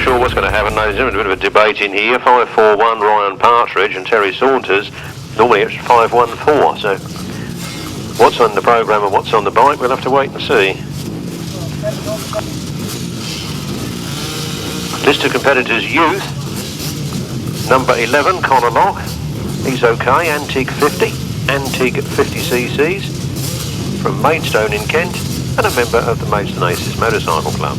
sure what's going to happen. There's a bit of a debate in here. 541 Ryan Partridge and Terry Saunders. Normally it's 514. So what's on the programme and what's on the bike, we'll have to wait and see. List of competitors: Youth, number 11, Connor Lock. He's okay. Antique 50, Antique 50 cc's from Maidstone in Kent, and a member of the Maidstone Aces Motorcycle Club.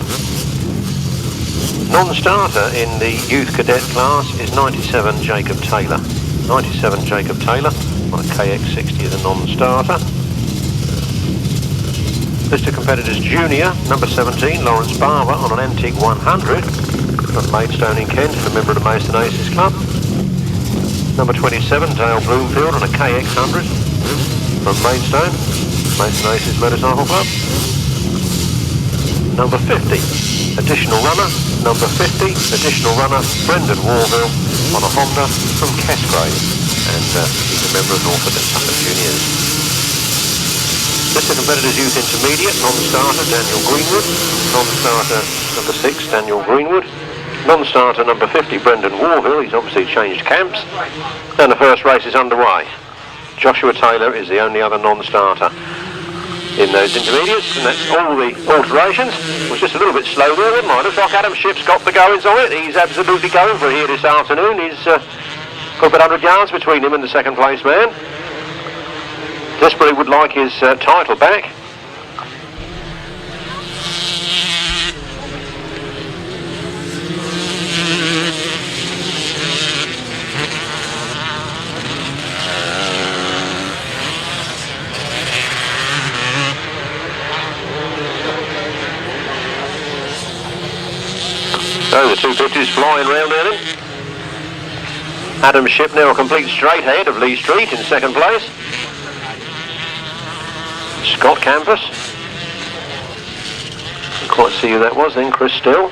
Non-starter in the youth cadet class is 97 Jacob Taylor. 97 Jacob Taylor on a KX60 as a non-starter. List of competitors: Junior, number 17, Lawrence Barber on an Antique 100 from Maidstone in Kent and a member of the Maidstone Aces Club. Number 27, Dale Bloomfield on a KX100 from Maidstone, Maidstone Aces Motorcycle Club. Number 50, additional runner, number 50, additional runner, Brendan Warville on a Honda from Casgrave, and he's a member of Norfolk and Suffolk Juniors. List of competitors: Youth Intermediate, non-starter Daniel Greenwood, non-starter number 6 Daniel Greenwood, non-starter number 50 Brendan Warville, he's obviously changed camps, and the first race is underway. Joshua Taylor is the only other non-starter in those intermediates, and that's all the alterations. It was just a little bit slow there, wasn't it? Looks like Adam Shipp's got the goings on it. He's absolutely going for it here this afternoon. He's got about 100 yards between him and the second place man. Desperately would like his title back. So the 250's flying round at him. Adam Shipp now a complete straight ahead of Lee Street in second place. Scott Camposs. Can't quite see who that was then, Crisell.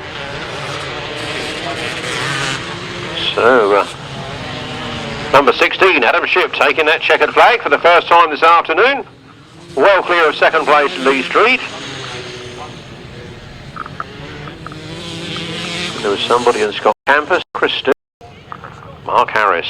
So, number 16, Adam Shipp taking that checkered flag for the first time this afternoon. Well clear of second place, Lee Street. There was somebody in Scott Camposs, Crisell, Mark Harris.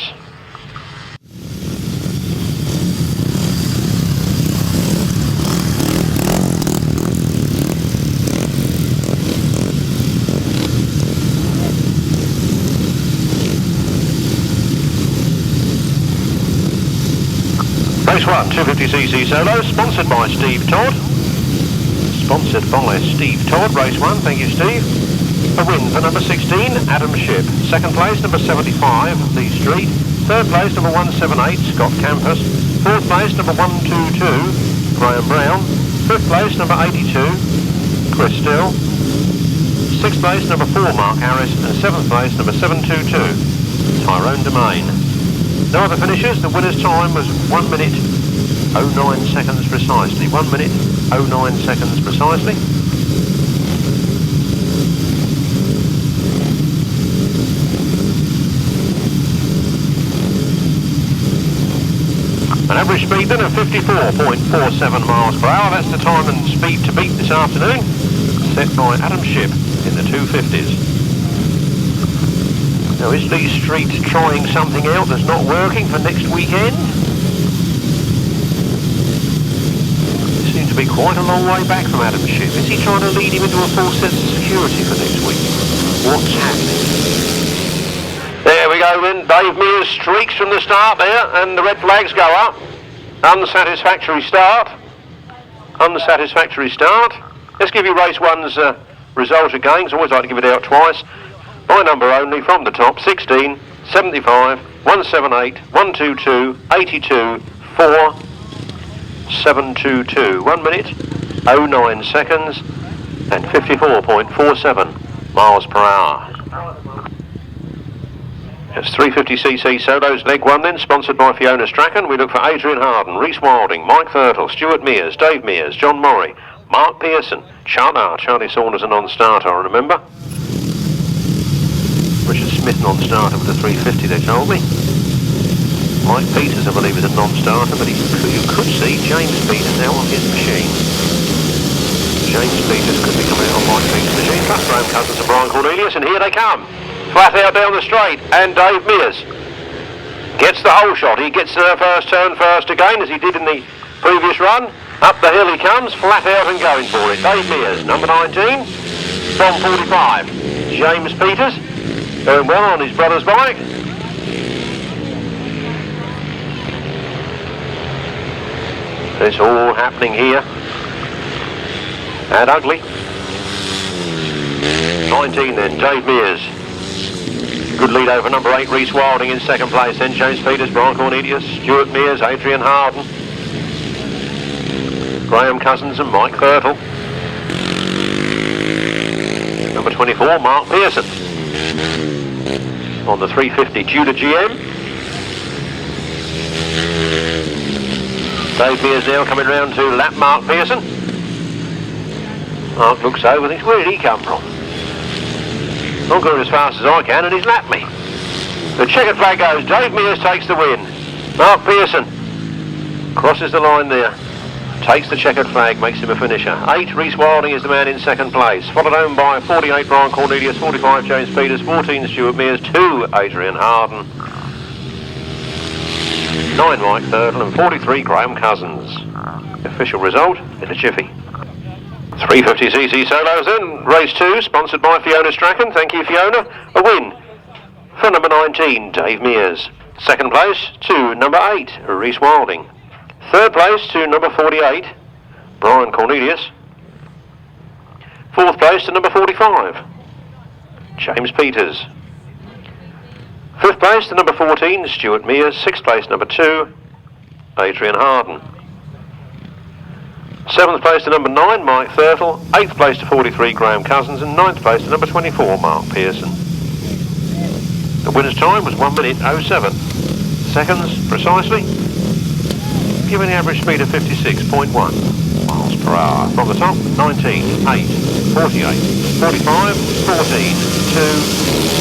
Race 1, 250cc solo, sponsored by Steve Todd. Sponsored by Steve Todd, race 1, thank you Steve. A win for number 16, Adam Shipp. Second place, number 75, Lee Street. Third place, number 178, Scott Camposs. Fourth place, number 122, Graham Brown. Fifth place, number 82, Crisell. Sixth place, number 4, Mark Harris. And seventh place, number 722, Tyrone Domain. No other finishers. The winner's time was 1 minute 09 seconds precisely. 1 minute 09 seconds precisely. An average speed then of 54.47 miles per hour. That's the time and speed to beat this afternoon, set by Adam Shipp in the 250s. Now is Lee Street trying something out that's not working for next weekend? Seems to be quite a long way back from Adam Shipp. Is he trying to lead him into a false sense of security for next week? What's happening? There we go then, Dave Mears streaks from the start there, and the red flags go up. Unsatisfactory start. Unsatisfactory start. Let's give you race 1's result again, because I always like to give it out twice. By number only from the top: 16, 75, 178, 122, 82, 4, 722. 1 minute, 09 seconds, and 54.47 miles per hour. It's 350cc solos, leg 1 then, sponsored by Fiona Strachan. We look for Adrian Harden, Rhys Wilding, Mike Thurtle, Stuart Mears, Dave Mears, John Morrie, Mark Pearson, Charlie Saunders a non-starter, I remember. Richard Smith non-starter with the 350, they told me. Mike Peters, I believe, is a non-starter, but you could see James Peters now on his machine. James Peters could be coming on Mike Peter's machine, plus Graeme Cousins and Brian Cornelius, and here they come. Flat out down the straight, and Dave Mears gets the whole shot. He gets to the first turn first again, as he did in the previous run. Up the hill he comes, flat out and going for it. Dave Mears, number 19, from 45. James Peters, going well on his brother's bike. It's all happening here at Ugley. 19 then, Dave Mears. Good lead over number 8, Rhys Wilding in second place. Then James Peters, Brian Cornelius, Stuart, Mears, Adrian, Harden, Graeme Cousins and Mike Thurtle. Number 24, Mark Pearson. On the 350, Tudor GM. Dave Mears now coming round to lap Mark Pearson. Mark looks over and thinks, where did he come from? I'm going as fast as I can and he's lapped me. The checkered flag goes, Dave Mears takes the win. Mark Pearson crosses the line there, takes the checkered flag, makes him a finisher. 8, Rhys Wilding is the man in second place, followed home by 48, Brian Cornelius, 45, James Peters, 14, Stuart Mears, 2, Adrian Harden, 9, Mike Thurtle, and 43, Graeme Cousins. The official result in a jiffy. 350cc solos then, race 2, sponsored by Fiona Strachan. Thank you, Fiona. A win for number 19, Dave Mears. Second place to number 8, Rhys Wilding. Third place to number 48, Brian Cornelius. Fourth place to number 45, James Peters. Fifth place to number 14, Stuart Mears. Sixth place, number 2, Adrian Harden. Seventh place to number 9, Mike Thurtle. Eighth place to 43, Graeme Cousins. And ninth place to number 24, Mark Pearson. The winner's time was 1 minute 07 seconds precisely, giving the average speed of 56.1 miles per hour. From the top, 19, 8, 48, 45, 14, 2,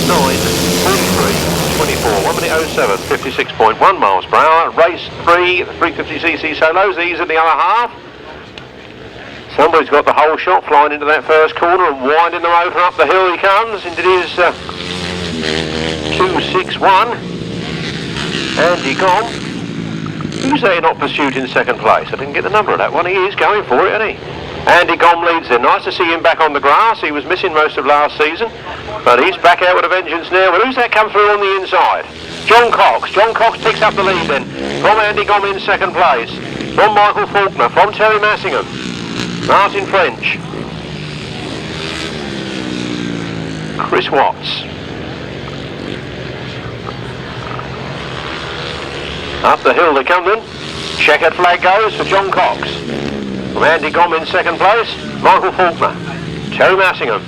9, 43, 24, 1 minute 07, 56.1 miles per hour. Race 3, 350cc solos, these are the other half. Somebody's got the whole shot, flying into that first corner and winding the motor up the hill he comes into his 261. Andy Gom. Who's there not pursued in second place? I didn't get the number of that one. He is going for it, isn't he? Andy Gom leads there. Nice to see him back on the grass. He was missing most of last season, but he's back out with a vengeance now. Well, who's that come through on the inside? John Cox. John Cox picks up the lead then from Andy Gom in second place. From Michael Faulkner. From Teri Massingham. Martin French. Chris Watts. Up the hill they come then. Checkered flag goes for John Cox. From Andy Gom in second place, Michael Faulkner. Teri Massingham.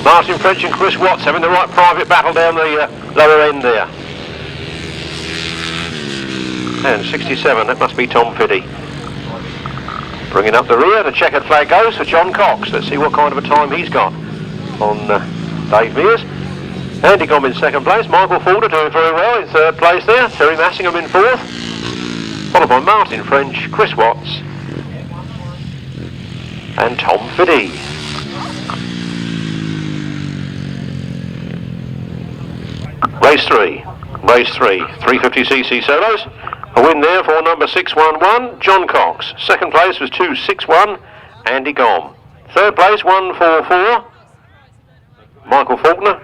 Martin French and Chris Watts having the right private battle down the lower end there. And 67, that must be Tom Fiddy. Bringing up the rear, the checkered flag goes for John Cox. Let's see what kind of a time he's got on Dave Mears. Andy Gom in second place, Michael Faulkner doing very well in third place there, Teri Massingham in fourth, followed by Martin French, Chris Watts and Tom Fiddy. Race 3, 350cc solos. A win there for number 611, John Cox. Second place was 261, Andy Gom. Third place, 144, Michael Faulkner.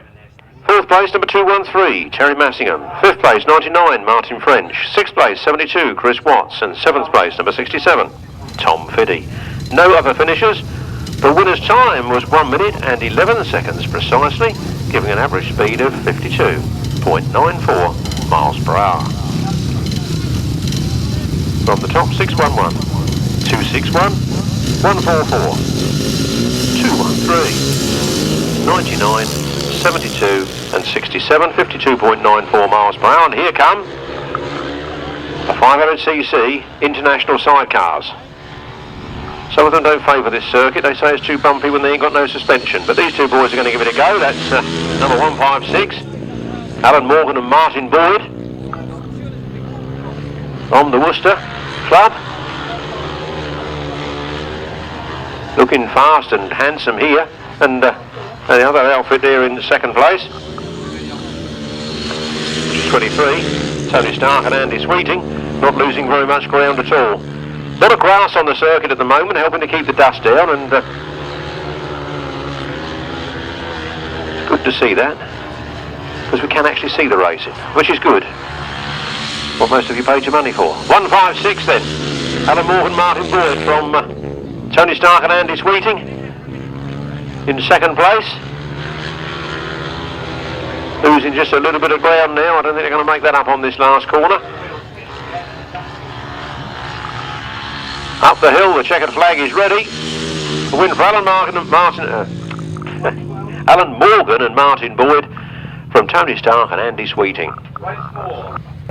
Fourth place, number 213, Teri Massingham. Fifth place, 99, Martin French. Sixth place, 72, Chris Watts. And seventh place, number 67, Tom Fiddy. No other finishers. The winner's time was 1 minute and 11 seconds precisely, giving an average speed of 52.94 miles per hour. From the top, 611, 261, 144, 213, 99, 72 and 67, 52.94 miles per hour. And here come the 500cc International Sidecars. Some of them don't favour this circuit. They say it's too bumpy when they ain't got no suspension. But these two boys are going to give it a go. That's number 156, Alan Morgan and Martin Boyd from the Worcester Club. looking fast and handsome here, and the other outfit there in second place. 23, Tony Stark and Andy Sweeting, not losing very much ground at all. A lot of grass on the circuit at the moment, helping to keep the dust down, and it's good to see that, because we can actually see the racing, which is good. What most of you paid your money for. 156 then. Alan Morgan, Martin Boyd from Tony Stark and Andy Sweeting in second place. Losing just a little bit of ground now. I don't think they're going to make that up on this last corner. Up the hill, the checkered flag is ready. The win for Alan Morgan and Martin Boyd from Tony Stark and Andy Sweeting.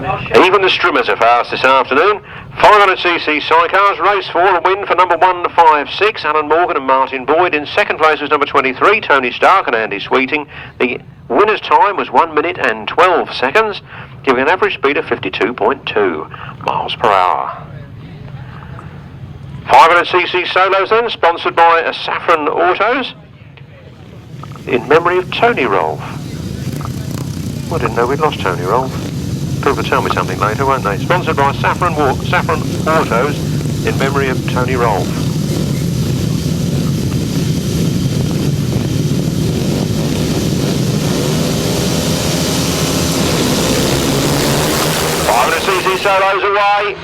Even the Strimmers are fast this afternoon. 500cc Sidecars, race 4, a win for number 156, Alan Morgan and Martin Boyd. In second place was number 23, Tony Stark and Andy Sweeting. The winner's time was 1 minute and 12 seconds, giving an average speed of 52.2 miles per hour. 500cc solos then, sponsored by Saffron Autos, in memory of Tony Rolph. I didn't know we'd lost Tony Rolph. People will tell me something later, won't they? Sponsored by Saffron Autos in memory of Tony Rolph. CC solos away.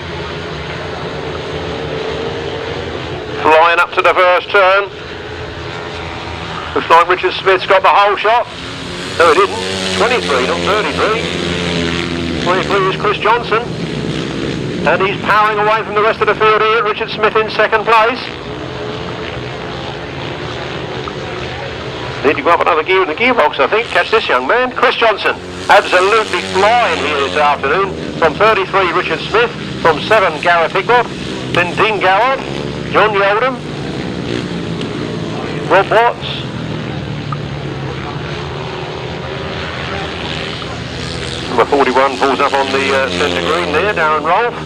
Flying up to the first turn. Looks like Richard Smith's got the whole shot. No, he didn't. 23, not 33. 23 is Chris Johnson, and he's powering away from the rest of the field here. Richard Smith in second place. Need to go up another gear in the gearbox, I think. Catch this young man. Chris Johnson, absolutely flying here this afternoon. From 33, Richard Smith. From 7, Gareth Hickmott. Then Dean Goward, John Yeldham, Rob Watts. Number 41 pulls up on the centre green there, Darren Rolph.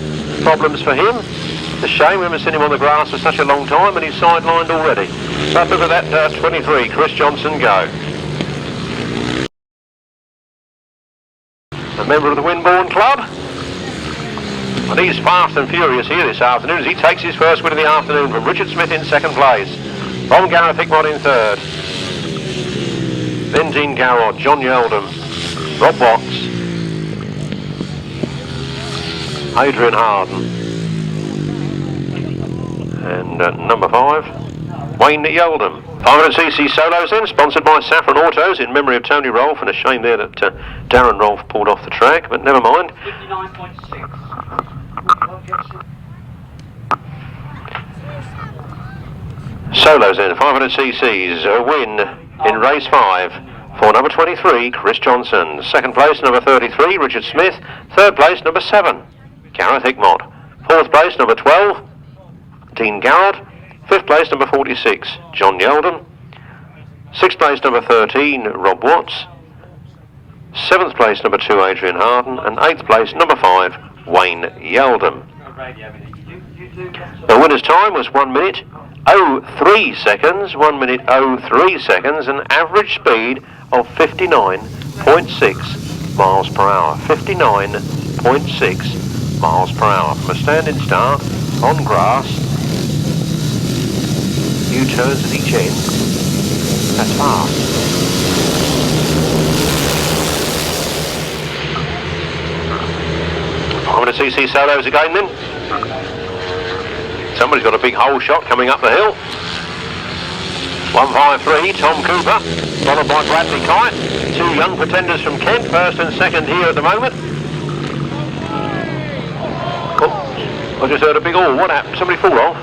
Problems for him. It's a shame we haven't seen him on the grass for such a long time, and he's sidelined already. But look at that 23, Chris Johnson go. A member of the Winbourne Club. And he's fast and furious here this afternoon as he takes his first win of the afternoon from Richard Smith in second place. From Gareth Hickmott in third. Then Dean Goward, John Yeldham, Rob Watts, Adrian Harden, and number 5, Wayne Yeldham. 500cc solos then, sponsored by Saffron Autos in memory of Tony Rolph, and a shame there that Darren Rolph pulled off the track, but never mind. 59.6. Solos then, 500cc's, a win in race 5 for number 23, Chris Johnson. Second place, number 33, Richard Smith. Third place, number 7, Gareth Hickmott. Fourth place, number 12, Dean Goward. Fifth place, number 46, John Yeldham. Sixth place, number 13, Rob Watts. Seventh place, number 2, Adrian Harden. And eighth place, number 5, Wayne Yeldham. The winner's time was 1 minute 03 seconds, 1 minute 03 seconds, an average speed of 59.6 miles per hour. 59.6 miles per hour. From a standing start on grass, U-turns at each end, that's fast. I'm going to CC solos again then. Somebody's got a big hole shot coming up the hill. 153, Tom Cooper, followed by Bradley Kite. Two young pretenders from Kent, first and second here at the moment. Oh, I just heard a big all. What happened? Somebody fall off?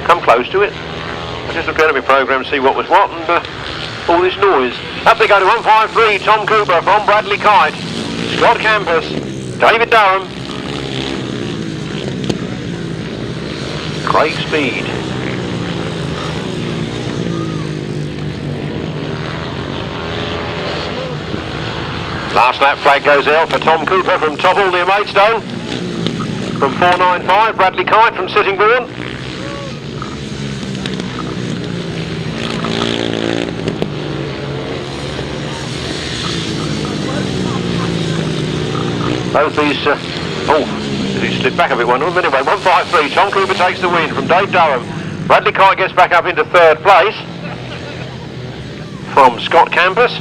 Come close to it. I just looked out at my programme to see what was what, and all this noise. Up they go to 153, Tom Cooper from Bradley Kite. Scott Camposs, David Durham. Great speed. Last lap flag goes out for Tom Cooper from Topple near Maidstone. From 495, Bradley Kite from Sittingbourne. Both these, he slipped back a bit one. Anyway, 153, Tom Cooper takes the win from Dave Durham. Bradley Kite gets back up into third place. From Scott Camposs,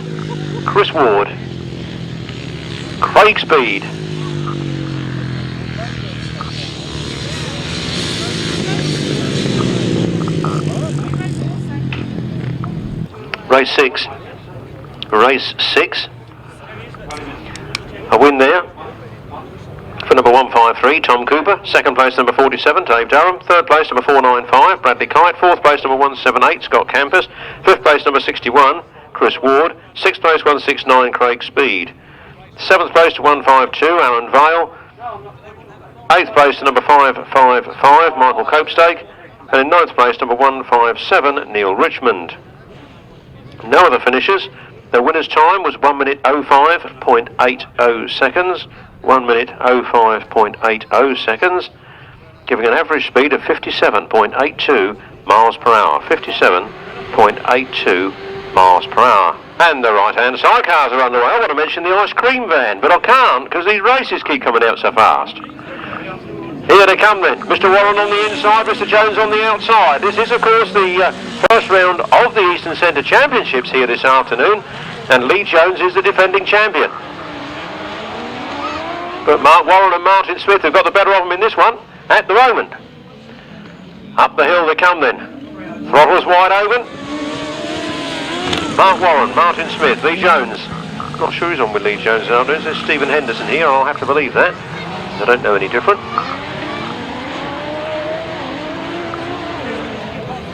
Chris Ward, Craig Speed, race 6, a win there for number 153, Tom Cooper. Second place, number 47, Dave Durham. Third place, number 495, Bradley Kite. Fourth place, number 178, Scott Camposs. Fifth place, number 61, Chris Ward. Sixth place, 169, Craig Speed. Seventh place to 152, Aaron Vale. Eighth place to number 555, Michael Copestake. And in ninth place, number 157, Neil Richmond. No other finishers. The winner's time was 1 minute 05.80 seconds. 1 minute 05.80 seconds, giving an average speed of 57.82 miles per hour. 57.82 miles per hour. And the right-hand sidecars are underway. I want to mention the ice cream van, but I can't because these races keep coming out so fast. Here they come then. Mr. Warren on the inside, Mr. Jones on the outside. This is, of course, the first round of the Eastern Centre Championships here this afternoon, and Lee Jones is the defending champion. But Mark Warren and Martin Smith have got the better of them in this one at the moment. Up the hill they come then. Throttles wide open. Mark Warren, Martin Smith, Lee Jones. Not sure who's on with Lee Jones now. There's Stephen Henderson here. I'll have to believe that. I don't know any different.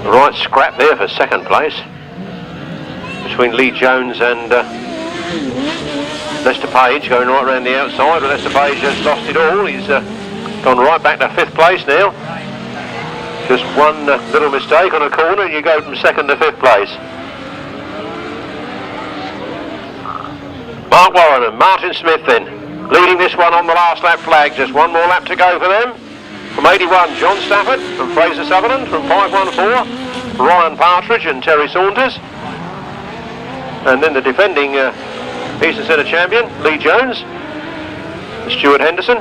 The right scrap there for second place between Lee Jones and Lester Page, going right around the outside, but Lester Page has lost it all. He's gone right back to fifth place now. Just one little mistake on a corner and you go from second to fifth place. Mark Warren and Martin Smith then, leading this one on the last lap flag. Just one more lap to go for them. From 81, John Stafford. From Fraser Sutherland. From 514, Ryan Partridge and Terry Saunders. And then the defending Eastern Centre champion, Lee Jones, Stuart Henderson.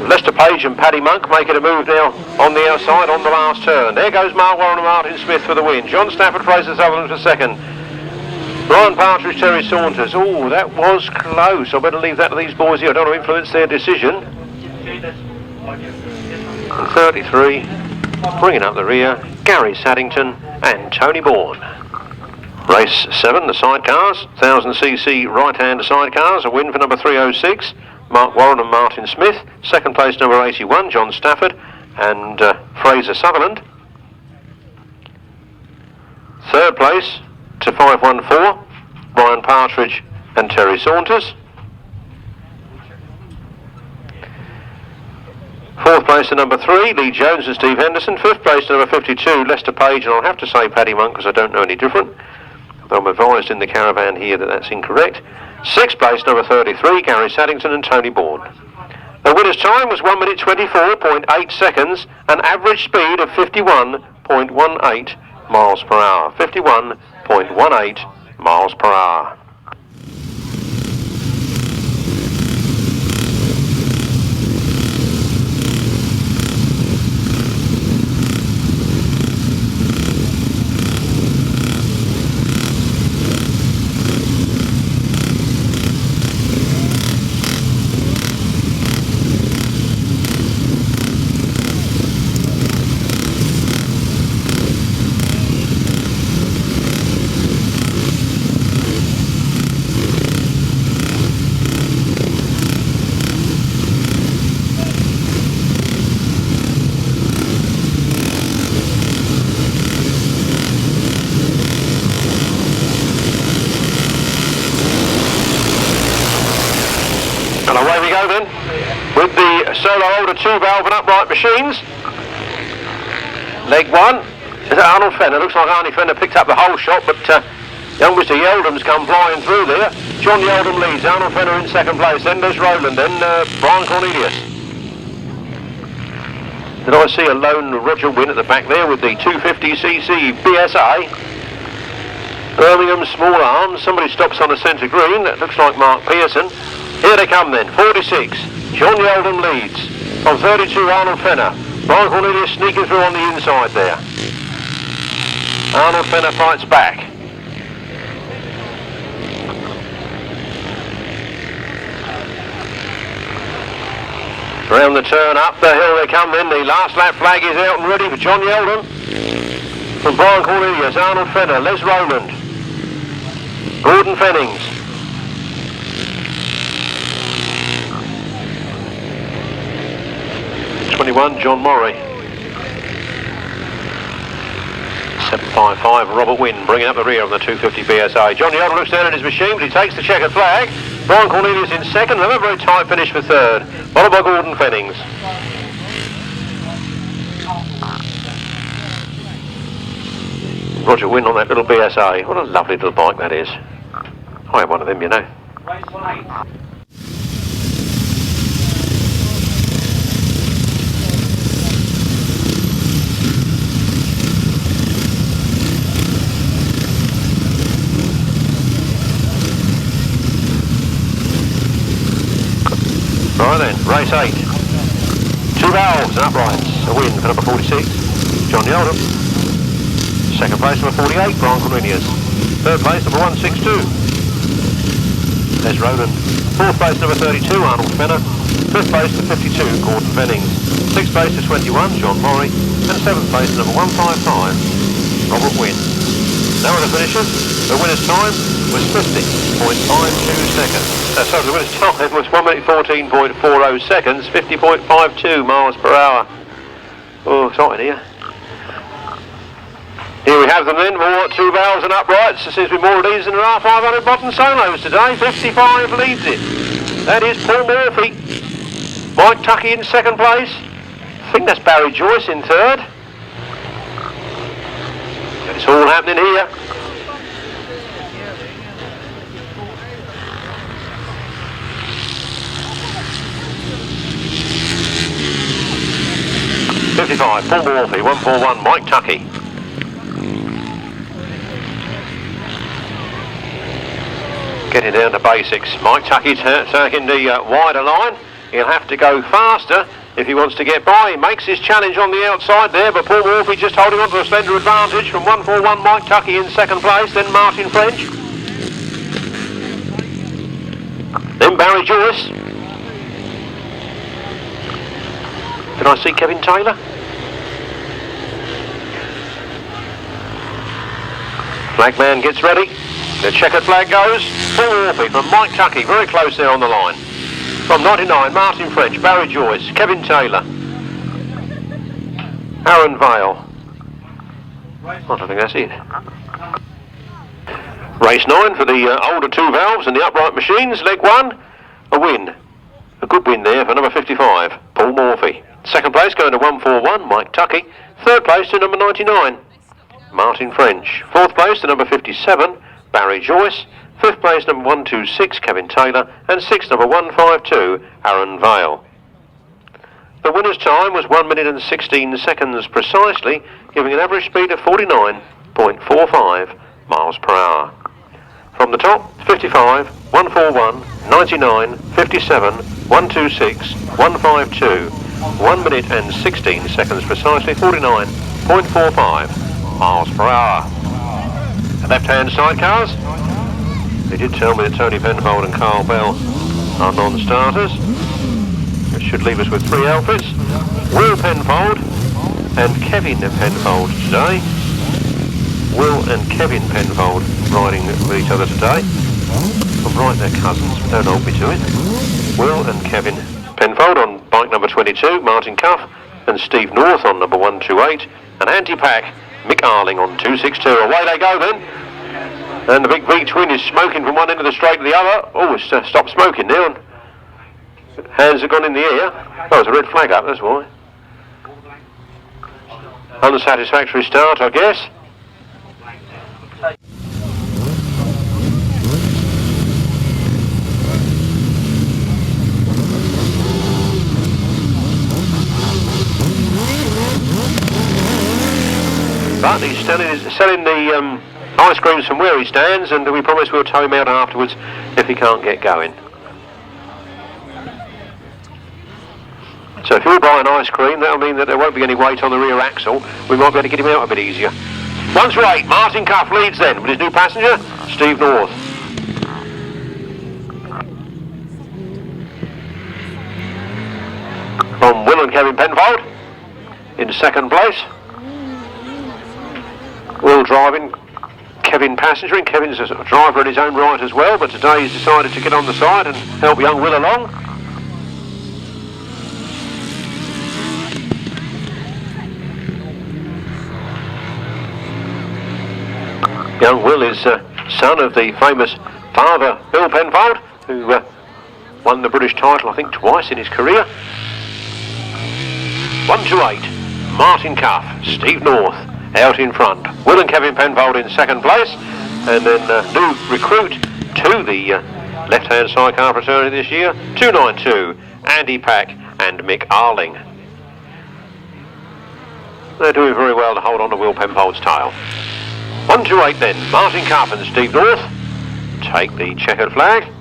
Lester Page and Paddy Monk making a move now on the outside on the last turn. There goes Mark Warren and Martin Smith for the win. John Stafford, Fraser Sutherland for second. Ryan Partridge, Terry Saunders. Oh, that was close. I better leave that to these boys here. I don't want to influence their decision. And 33, bringing up the rear, Gary Saddington and Tony Bourne. Race 7, the sidecars, 1000cc right-hand sidecars, a win for number 306, Mark Warren and Martin Smith. Second place, number 81, John Stafford and Fraser Sutherland. Third place to 514, Ryan Partridge and Terry Saunders. Fourth place to number 3, Lee Jones and Steve Henderson. Fifth place to number 52, Lester Page, and I'll have to say Paddy Monk because I don't know any different. Though I'm advised in the caravan here that that's incorrect. Sixth place, number 33, Gary Saddington and Tony Bourne. The winner's time was 1 minute 24.8 seconds, an average speed of 51.18 miles per hour. 51.18 miles per hour. Solo holder 2 valve and upright machines. Leg 1 is Arnold Fenner. Looks like Arnie Fenner picked up the whole shot, but young Mr. Yeldham's come flying through there. John Yeldham leads, Arnold Fenner in second place. Then there's Roland, then Brian Cornelius. Did I see a lone Roger win at the back there with the 250cc BSA? Birmingham Small Arms. Somebody stops on the centre green. That looks like Mark Pearson. Here they come then, 46. John Yeldham leads. On 32, Arnold Fenner. Brian Cornelius sneaking through on the inside there. Arnold Fenner fights back. Round the turn, up the hill they come then. The last lap flag is out and ready for John Yeldham. From Brian Cornelius, Arnold Fenner, Les Rowland, Gordon Fennings. John Morphey. 755 Robert Wynne bringing up the rear on the 250 BSA. John Yeldham looks down at his machine, but he takes the checkered flag. Brian Cornelius in second, and a very tight finish for third, followed by Gordon Fennings. Roger Wynne on that little BSA. What a lovely little bike that is. I have one of them, you know. Right then, race 8. 2 valves and uprights. A win for number 46, John Yeldham. Second place, number 48, Brian Cornelius. Third place, number 162, Les Rowland. Fourth place, number 32, Arnold Fenner. Fifth place to 52, Gordon Fennings. Sixth place to 21, John Morphey. And seventh place, number 155, Robert Wynne. Now are the finishers. The winner's time was 50.52 seconds. Sorry, the winner's time was 1 minute 14.40 seconds, 50.52 miles per hour. Oh, it's hot in here. Here we have them then, more 2 valves and uprights. There seems to be more of these than there are 500 modern solos today. 55 leads it. That is Paul Morphey. Mike Tuckey in second place. I think that's Barry Joyce in third. It's all happening here. .55, Paul Morphey, 141, Mike Tuckey. Getting down to basics. Mike Tuckey taking the wider line. He'll have to go faster if he wants to get by. He makes his challenge on the outside there, but Paul Morphey just holding on to a slender advantage from 141, Mike Tuckey in second place, then Martin French. Then Barry Joyce. Can I see Kevin Taylor? Flagman gets ready. The checkered flag goes. Paul Morphey from Mike Tuckey, very close there on the line. From 99, Martin French, Barry Joyce, Kevin Taylor, Aaron Vale. I don't think that's it. Race 9 for the older 2 valves and the upright machines. Leg 1, a win. A good win there for number 55, Paul Morphey. Second place going to 141, Mike Tuckey. Third place to number 99, Martin French. Fourth place to number 57, Barry Joyce. Fifth place, number 126, Kevin Taylor, and sixth, number 152, Aaron Vale. The winner's time was 1 minute and 16 seconds precisely, giving an average speed of 49.45 miles per hour. From the top, 55, 141, 99, 57, 126, 152, 1 minute and 16 seconds precisely, 49.45 miles per hour. Left-hand sidecars. They did tell me that Tony Penfold and Carl Bell are non-starters. It should leave us with 3 outfits. Will Penfold and Kevin Penfold today. Will and Kevin Penfold riding with each other today. I'm right, they're cousins, but don't hold me to it. Will and Kevin Penfold on bike number 22, Martin Cuff, and Steve North on number 128, and anti-pack, Mick Arling on 262. Away they go then. And the big V-twin is smoking from one end of the straight to the other. Oh, it's stopped smoking now. And hands have gone in the air. Oh, there's a red flag up, that's why. Unsatisfactory start, I guess. But he's selling the ice creams from where he stands, and we promise we'll tow him out afterwards if he can't get going. So if you'll buy an ice cream, that'll mean that there won't be any weight on the rear axle. We might be able to get him out a bit easier. 1 to 8, Martin Cuff leads then with his new passenger, Steve North. From Will and Kevin Penfold in second place. Will driving, Kevin passengering. Kevin's a driver in his own right as well, but today he's decided to get on the side and help young Will along. Young Will is son of the famous father, Bill Penfold, who won the British title, I think, twice in his career. 1 to 8, Martin Cuff, Steve North out in front. Will and Kevin Penfold in second place, and then new recruit to the left-hand sidecar fraternity this year, 292, Andy Pack and Mick Arling. They're doing very well to hold on to Will Penfold's tail. 1 to 8 then, Martin Cuff and Steve North take the checkered flag.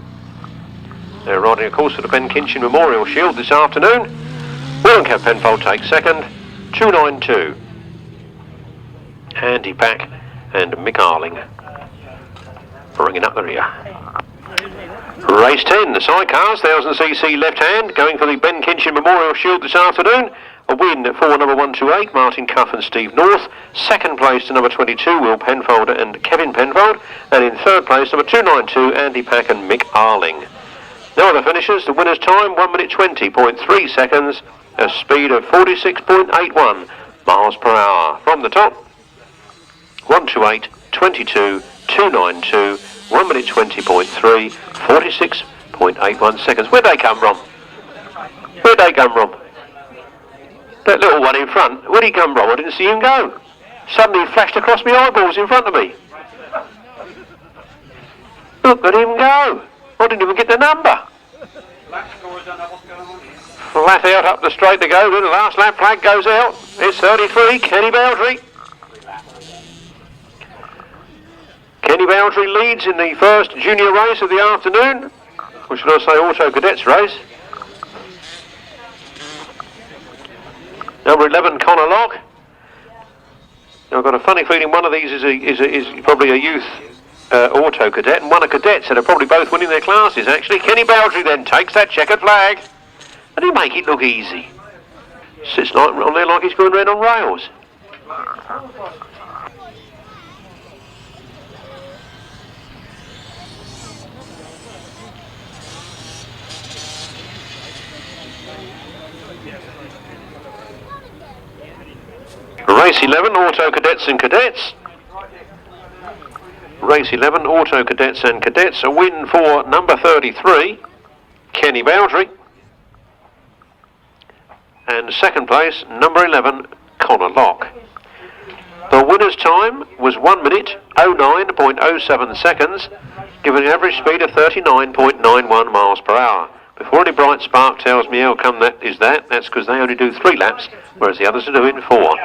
They're riding, of course, for the Ben Kinchin Memorial Shield this afternoon. Will and Kev Penfold take second, 292. Andy Pack and Mick Arling bringing up the rear. Race 10, the sidecars, 1000cc left hand, going for the Ben Kinchin Memorial Shield this afternoon. A win for number 128, Martin Cuff and Steve North. Second place to number 22, Will Penfold and Kevin Penfold. And in third place, number 292, Andy Pack and Mick Arling. No other finishers. The winner's time, 1 minute 20.3 seconds, a speed of 46.81 miles per hour. From the top, 128, 22, 292, 1 minute 20.3, 46.81 seconds. Where'd they come from? Where'd they come from? That little one in front, where'd he come from? I didn't see him go. Suddenly he flashed across my eyeballs in front of me. Look at him go. I didn't even get the number. Flat out up the straight to go. The last lap flag goes out. It's 33, Kenny Bowdery. Kenny Bowdery leads in the first junior race of the afternoon. Or should I say auto cadets race. Number 11, Connor Locke. Now, I've got a funny feeling one of these is probably a youth auto cadet, and one a cadet, so they're probably both winning their classes, actually. Kenny Bowdery then takes that checkered flag. And he make it look easy. Sits like, on there like he's going round on rails. Race 11, Auto Cadets and Cadets. Race 11, Auto Cadets and Cadets. A win for number 33, Kenny Bowdery. And second place, number 11, Connor Locke. The winner's time was 1 minute 09.07 seconds, giving an average speed of 39.91 miles per hour. Before any bright spark tells me how come that is that's because they only do 3 laps, whereas the others are doing 4.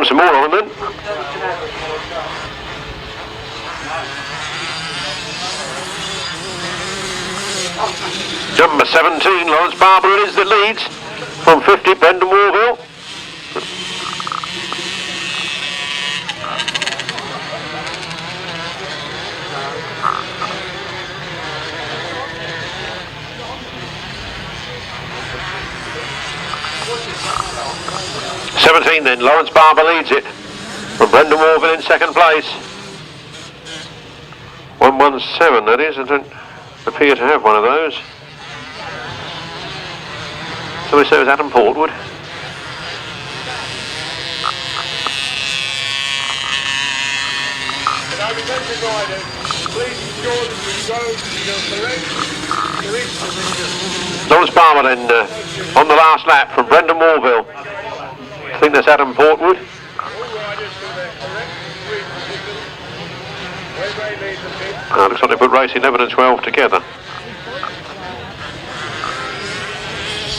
Some more on them then. Number 17, Lawrence Barber it is that leads from 50, Brendan Warville. Then Lawrence Barber leads it from Brendan Warville in second place. 117 that is, I don't appear to have one of those. So we say it was Adam Portwood. Lawrence Barber then on the last lap from Brendan Warville. I think that's Adam Portwood. Looks like they put race 11 and 12 together.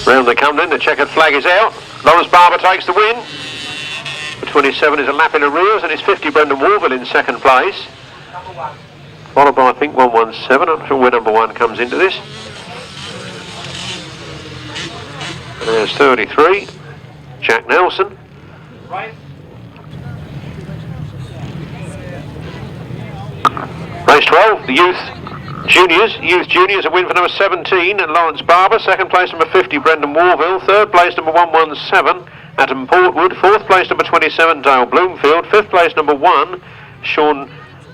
Round they come then, the checkered flag is out. Lawrence Barber takes the win. The 27 is a lap in arrears, and it's 50 Brendan Warville in second place. Followed by, I think, 117. I'm not sure where number 1 comes into this. And there's 33, Jack Nelson. Race 12, the Youth Juniors, a win for number 17, and Lawrence Barber. Second place, number 50, Brendan Warville. Third place, number 117, Adam Portwood. Fourth place, number 27, Dale Bloomfield. Fifth place, number 1, Sean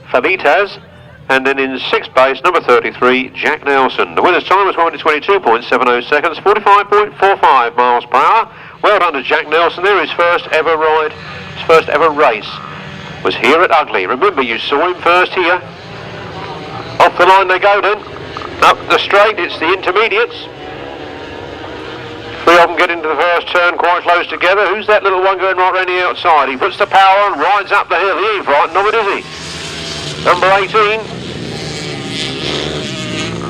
Faillettaz. And then in sixth place, number 33, Jack Nelson. The winner's time was 122.70 seconds, 45.45 miles per hour. Well done to Jack Nelson there. His first ever ride, his first ever race was here at Ugley. Remember, you saw him first here. Off the line they go then. Up the straight, it's the intermediates. Three of them get into the first turn quite close together. Who's that little one going right round the outside? He puts the power on, rides up the hill. He ain't frightened of it, is he? Number 18.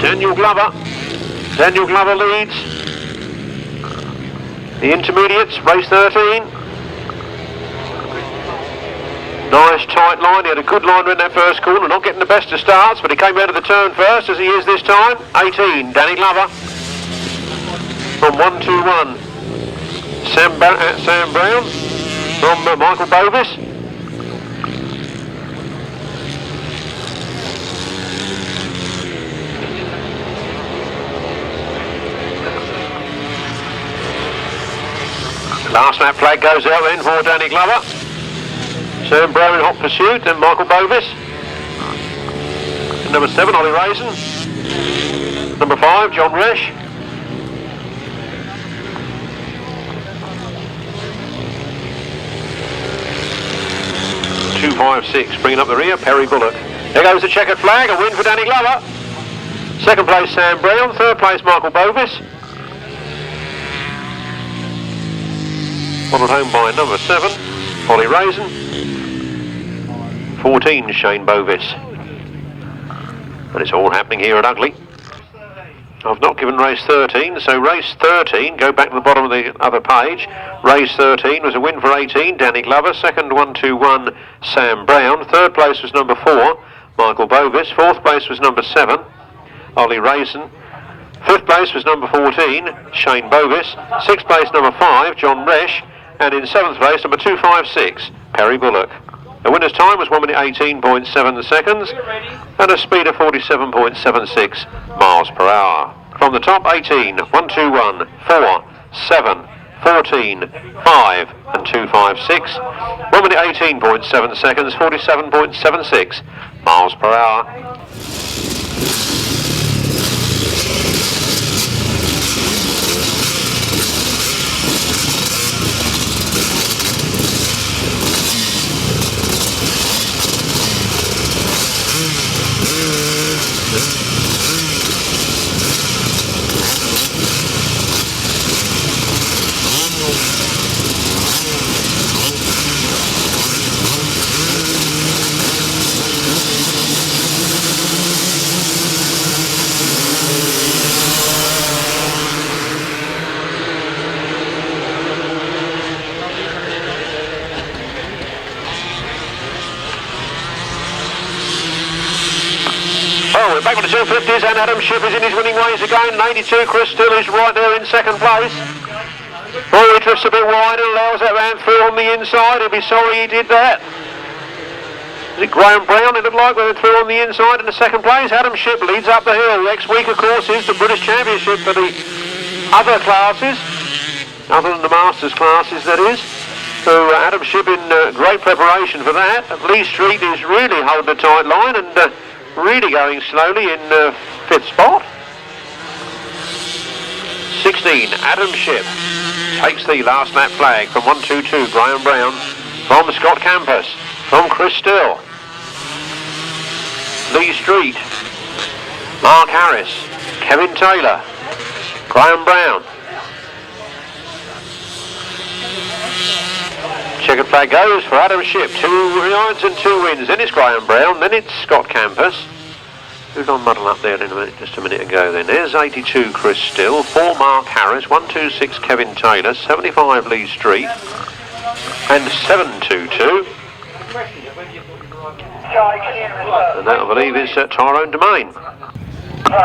Daniel Glover. Daniel Glover leads. The intermediates, race 13. Nice tight line, he had a good line in that first corner, not getting the best of starts, but he came out of the turn first, as he is this time. 18, Danny Glover. From 121, Sam Brown. From Michael Bovis. Last lap flag goes out then for Danny Glover. Sam Brown in hot pursuit, then Michael Bovis. And number 7, Ollie Raisin. Number 5, John Resch. .256, bringing up the rear, Perry Bullock. There goes the checkered flag, a win for Danny Glover. Second place, Sam Brown. Third place, Michael Bovis. Followed home by number 7, Ollie Raisin. 14, Shane Bovis. And it's all happening here at Ugley. I've not given race 13, so race 13, go back to the bottom of the other page. Race 13 was a win for 18, Danny Glover. Second, 121, Sam Brown. Third place was number 4, Michael Bovis. Fourth place was number 7, Ollie Raisin. Fifth place was number 14, Shane Bovis. Sixth place, number 5, John Resch. And in seventh place, number 256, Perry Bullock. The winner's time was 1 minute 18.7 seconds and a speed of 47.76 miles per hour. From the top, 18, 121, 4, 7, 14, 5 and 256. 1 minute 18.7 seconds, 47.76 miles per hour. We're back with the 250s, and Adam Shipp is in his winning ways again. 82, Crisell is right there in second place. Oh, he drifts a bit wide and allows that man through on the inside. He'll be sorry he did that. Is it Graeme Brown, it looked like, when they through on the inside in the second place? Adam Shipp leads up the hill. Next week, of course, is the British Championship for the other classes, other than the Masters classes, that is. So Adam Shipp in great preparation for that. Lee Street is really holding a tight line and really going slowly in fifth spot. 16, Adam Shipp takes the last lap flag from 122, Graeme Brown, from Scott Camposs, from Crisell. Lee Street, Mark Harris, Kevin Taylor, Graham Brown. Checkered flag goes for Adam Shipp, 2 rides and 2 wins. Then it's Graham Brown, then it's Scott Camposs. Who'd I muddle up there in a minute, just a minute ago then? There's 82 Crisell, 4 Mark Harris, 126 Kevin Taylor, 75 Lee Street, and 722. And that, I believe, is Tyrone Domain.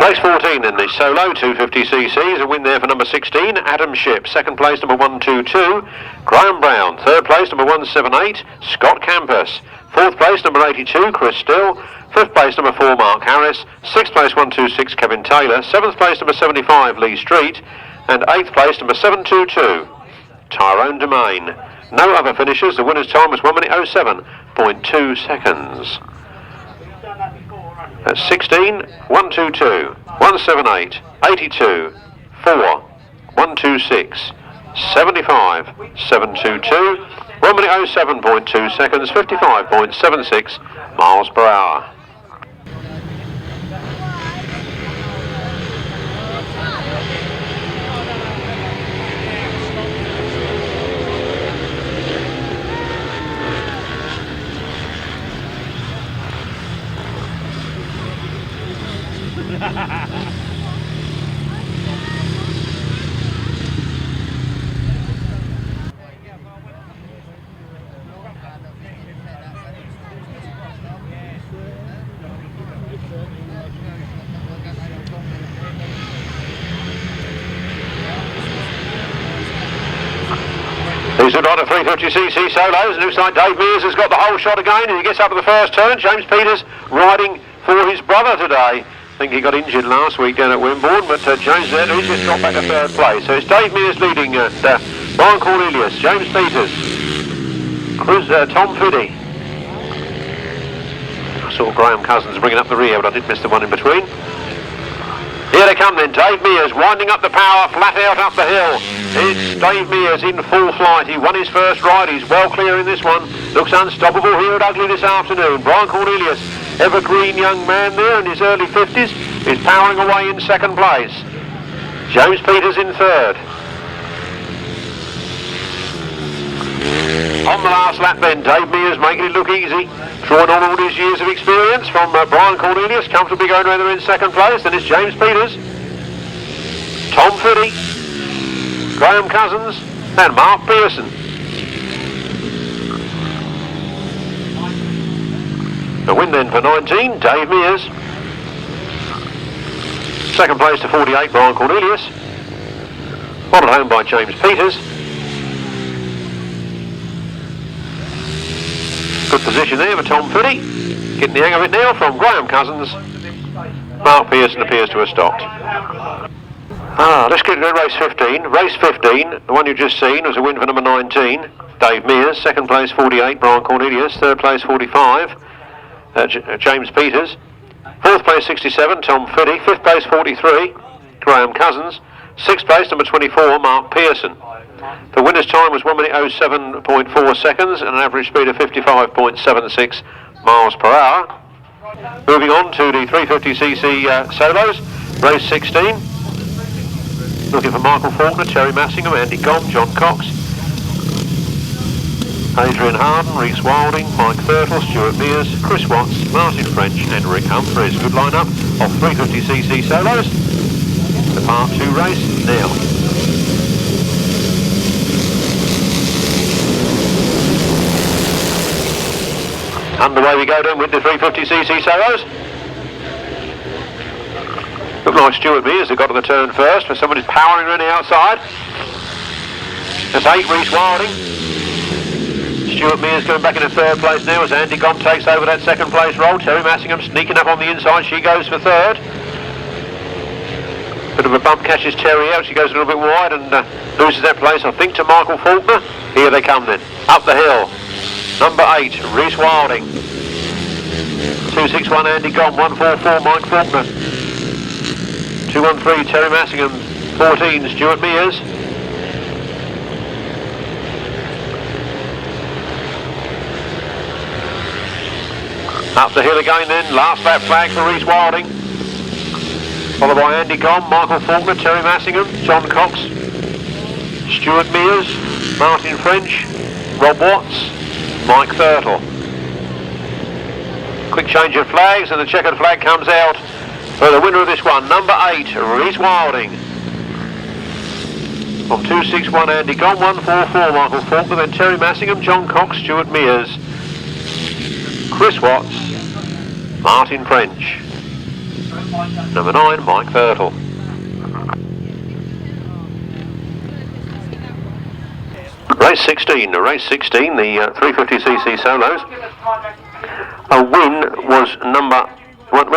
Race 14 in the solo 250cc's, a win there for number 16, Adam Shipp. Second place, number 122, Graham Brown. Third place, number 178, Scott Camposs. Fourth place, number 82, Crisell. Fifth place, number 4, Mark Harris. Sixth place, 126, Kevin Taylor. Seventh place, number 75, Lee Street. And eighth place, number 722, Tyrone Domain. No other finishers. The winner's time was 1 minute 07.2 seconds. That's 16, 122, 178, 82, 4, 126, 75, 722, 1 minute 07.2 seconds, 55.76 miles per hour. These are not a 350cc solos. It looks like Dave Mears has got the whole shot again and he gets up to the first turn. James Peters riding for his brother today. I think he got injured last week down at Wimborne, but James there, he's just got back to third place. So it's Dave Mears leading and Brian Cornelius, James Peters, Tom Fiddy. I saw Graham Cousins bringing up the rear, but I did miss the one in between. Here they come then, Dave Mears winding up the power, flat out up the hill. It's Dave Mears in full flight. He won his first ride, he's well clear in this one. Looks unstoppable here at Ugley this afternoon. Brian Cornelius, evergreen young man there in his early 50s, is powering away in second place. James Peters in third. On the last lap then, Dave Mears making it look easy. Drawing on all his years of experience from Brian Cornelius, comfortably going around there in second place. Then it's James Peters, Tom Fiddy, Graham Cousins and Mark Pearson. The win then for 19, Dave Mears. Second place to 48, Brian Cornelius. Followed home by James Peters. Good position there for Tom Fiddy. Getting the hang of it now from Graham Cousins. Mark Pearson appears to have stopped. Let's get to race 15. Race 15, the one you've just seen, was a win for number 19, Dave Mears. Second place 48, Brian Cornelius. Third place 45, James Peters. Fourth place 67, Tom Fiddy. Fifth place 43, Graham Cousins. Sixth place number 24, Mark Pearson. The winner's time was 1 minute 07.4 seconds and an average speed of 55.76 miles per hour. Moving on to the 350cc solos, race 16. Looking for Michael Faulkner, Teri Massingham, Andy Gombe, John Cox, Adrian Harden, Rhys Wilding, Mike Thurtle, Stuart Mears, Chris Watts, Martin French and Rick Humphries. Good lineup of 350cc solos. The Part 2 race now. Underway we go then with the 350cc solos. Looked like Stuart Mears had got to the turn first, but somebody's powering around the outside. That's 8, Rhys Wilding. Stuart Mears going back into third place now as Andy Gombe takes over that second place role. Teri Massingham sneaking up on the inside, she goes for third. Bit of a bump catches Teri out, she goes a little bit wide and loses that place, I think, to Michael Faulkner. Here they come then, up the hill. Number 8, Rhys Wilding. 261 Andy Gombe, 144 Mike Faulkner. 213 Teri Massingham, 14 Stuart Mears. Up Up the hill again then, last lap flag for Rhys Wilding. Followed by Andy Gom, Michael Faulkner, Terry Massingham, John Cox, Stuart Mears, Martin French, Rob Watts, Mike Thurtle. Quick change of flags and the checkered flag comes out for the winner of this one, number 8, Rhys Wilding. From 261 Andy Gom, 144 Michael Faulkner, then Terry Massingham, John Cox, Stuart Mears, Chris Watts, Martin French. Number 9, Mike Thurtle. Race 16, the 350cc solos. A win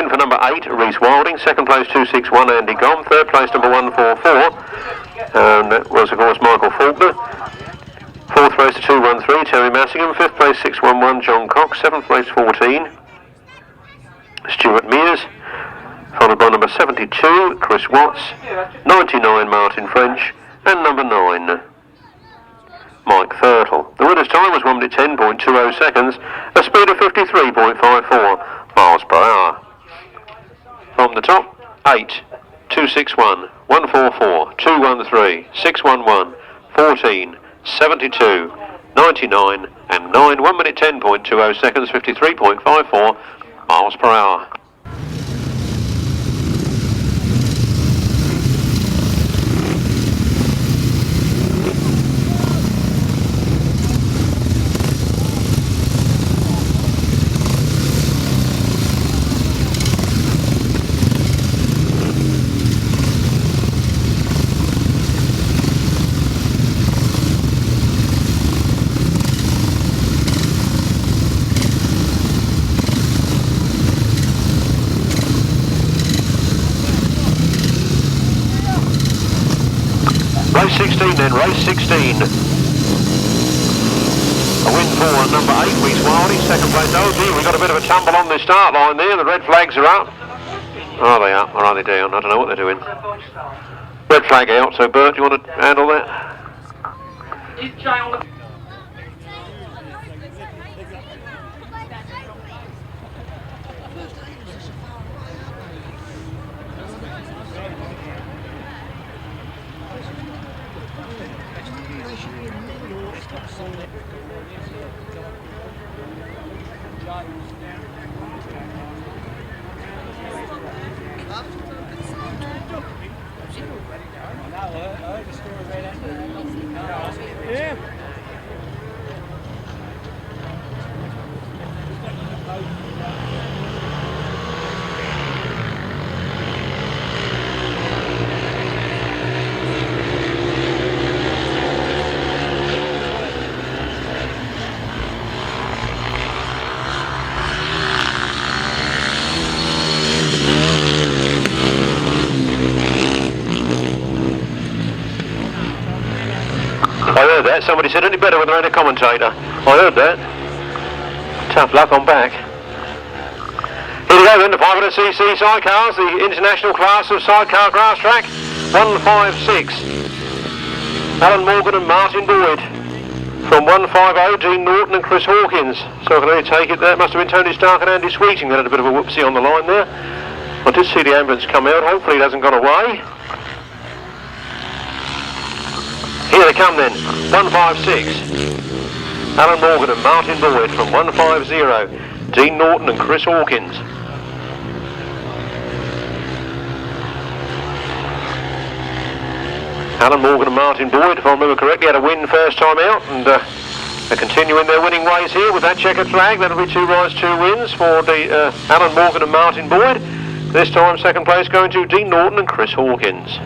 for number 8, Rhys Wilding. Second place 261 Andy Gom. Third place number 144, and that was of course Michael Faulkner. Fourth place 213 Terry Massingham. Fifth place 611 John Cox. Seventh place 14 Stuart Mears. Followed by number 72, Chris Watts, 99, Martin French, and number 9, Mike Thurtle. The winner's time was 1 minute 10.20 seconds, a speed of 53.54 miles per hour. From the top, 8, 261, 144, 213, 611, 14, 72, 99, and 9, 1 minute 10.20 seconds, 53.54 miles per hour. Race 16 then, race 16. A win for number 8, Rhys Wilding. Second place, oh dear, we got a bit of a tumble on the start line there. The red flags are up. Are they up or are they down? I don't know what they're doing. Red flag out, so Bert, do you want to handle that? Yeah. I heard that. Somebody said any better when they had a commentator. I heard that. Tough luck, I'm back. Here we go then, the 500cc sidecars, the international class of sidecar grass track. 156. Alan Morgan and Martin Boyd. From 150, Dean Norton and Chris Hawkins. So I can only take it that must have been Tony Stark and Andy Sweeting that had a bit of a whoopsie on the line there. I did see the ambulance come out. Hopefully it hasn't gone away. Here they come then, 156. Alan Morgan and Martin Boyd from 150. Dean Norton and Chris Hawkins. Alan Morgan and Martin Boyd, if I remember correctly, had a win first time out, and they're continuing their winning ways here with that checkered flag. That'll be 2 rides, 2 wins for the Alan Morgan and Martin Boyd. This time second place going to Dean Norton and Chris Hawkins.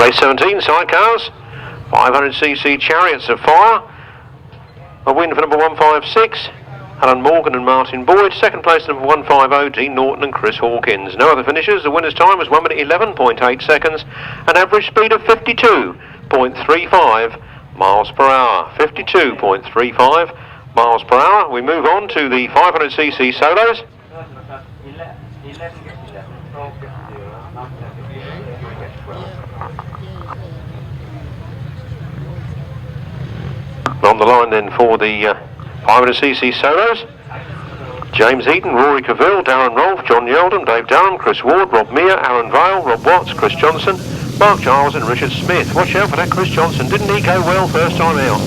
Race 17, sidecars, 500cc chariots of fire. A win for number 156, Alan Morgan and Martin Boyd. Second place number 150, Dean Norton and Chris Hawkins. No other finishers. The winner's time was 1 minute 11.8 seconds, an average speed of 52.35 miles per hour. 52.35 miles per hour. We move on to the 500cc solos. On the line then for the 500cc solos. James Eaton, Rory Cavill, Darren Rolph, John Yeldham, Dave Darren, Chris Ward, Rob Mear, Aaron Vale, Rob Watts, Chris Johnson, Mark Giles and Richard Smith. Watch out for that Chris Johnson. Didn't he go well first time out?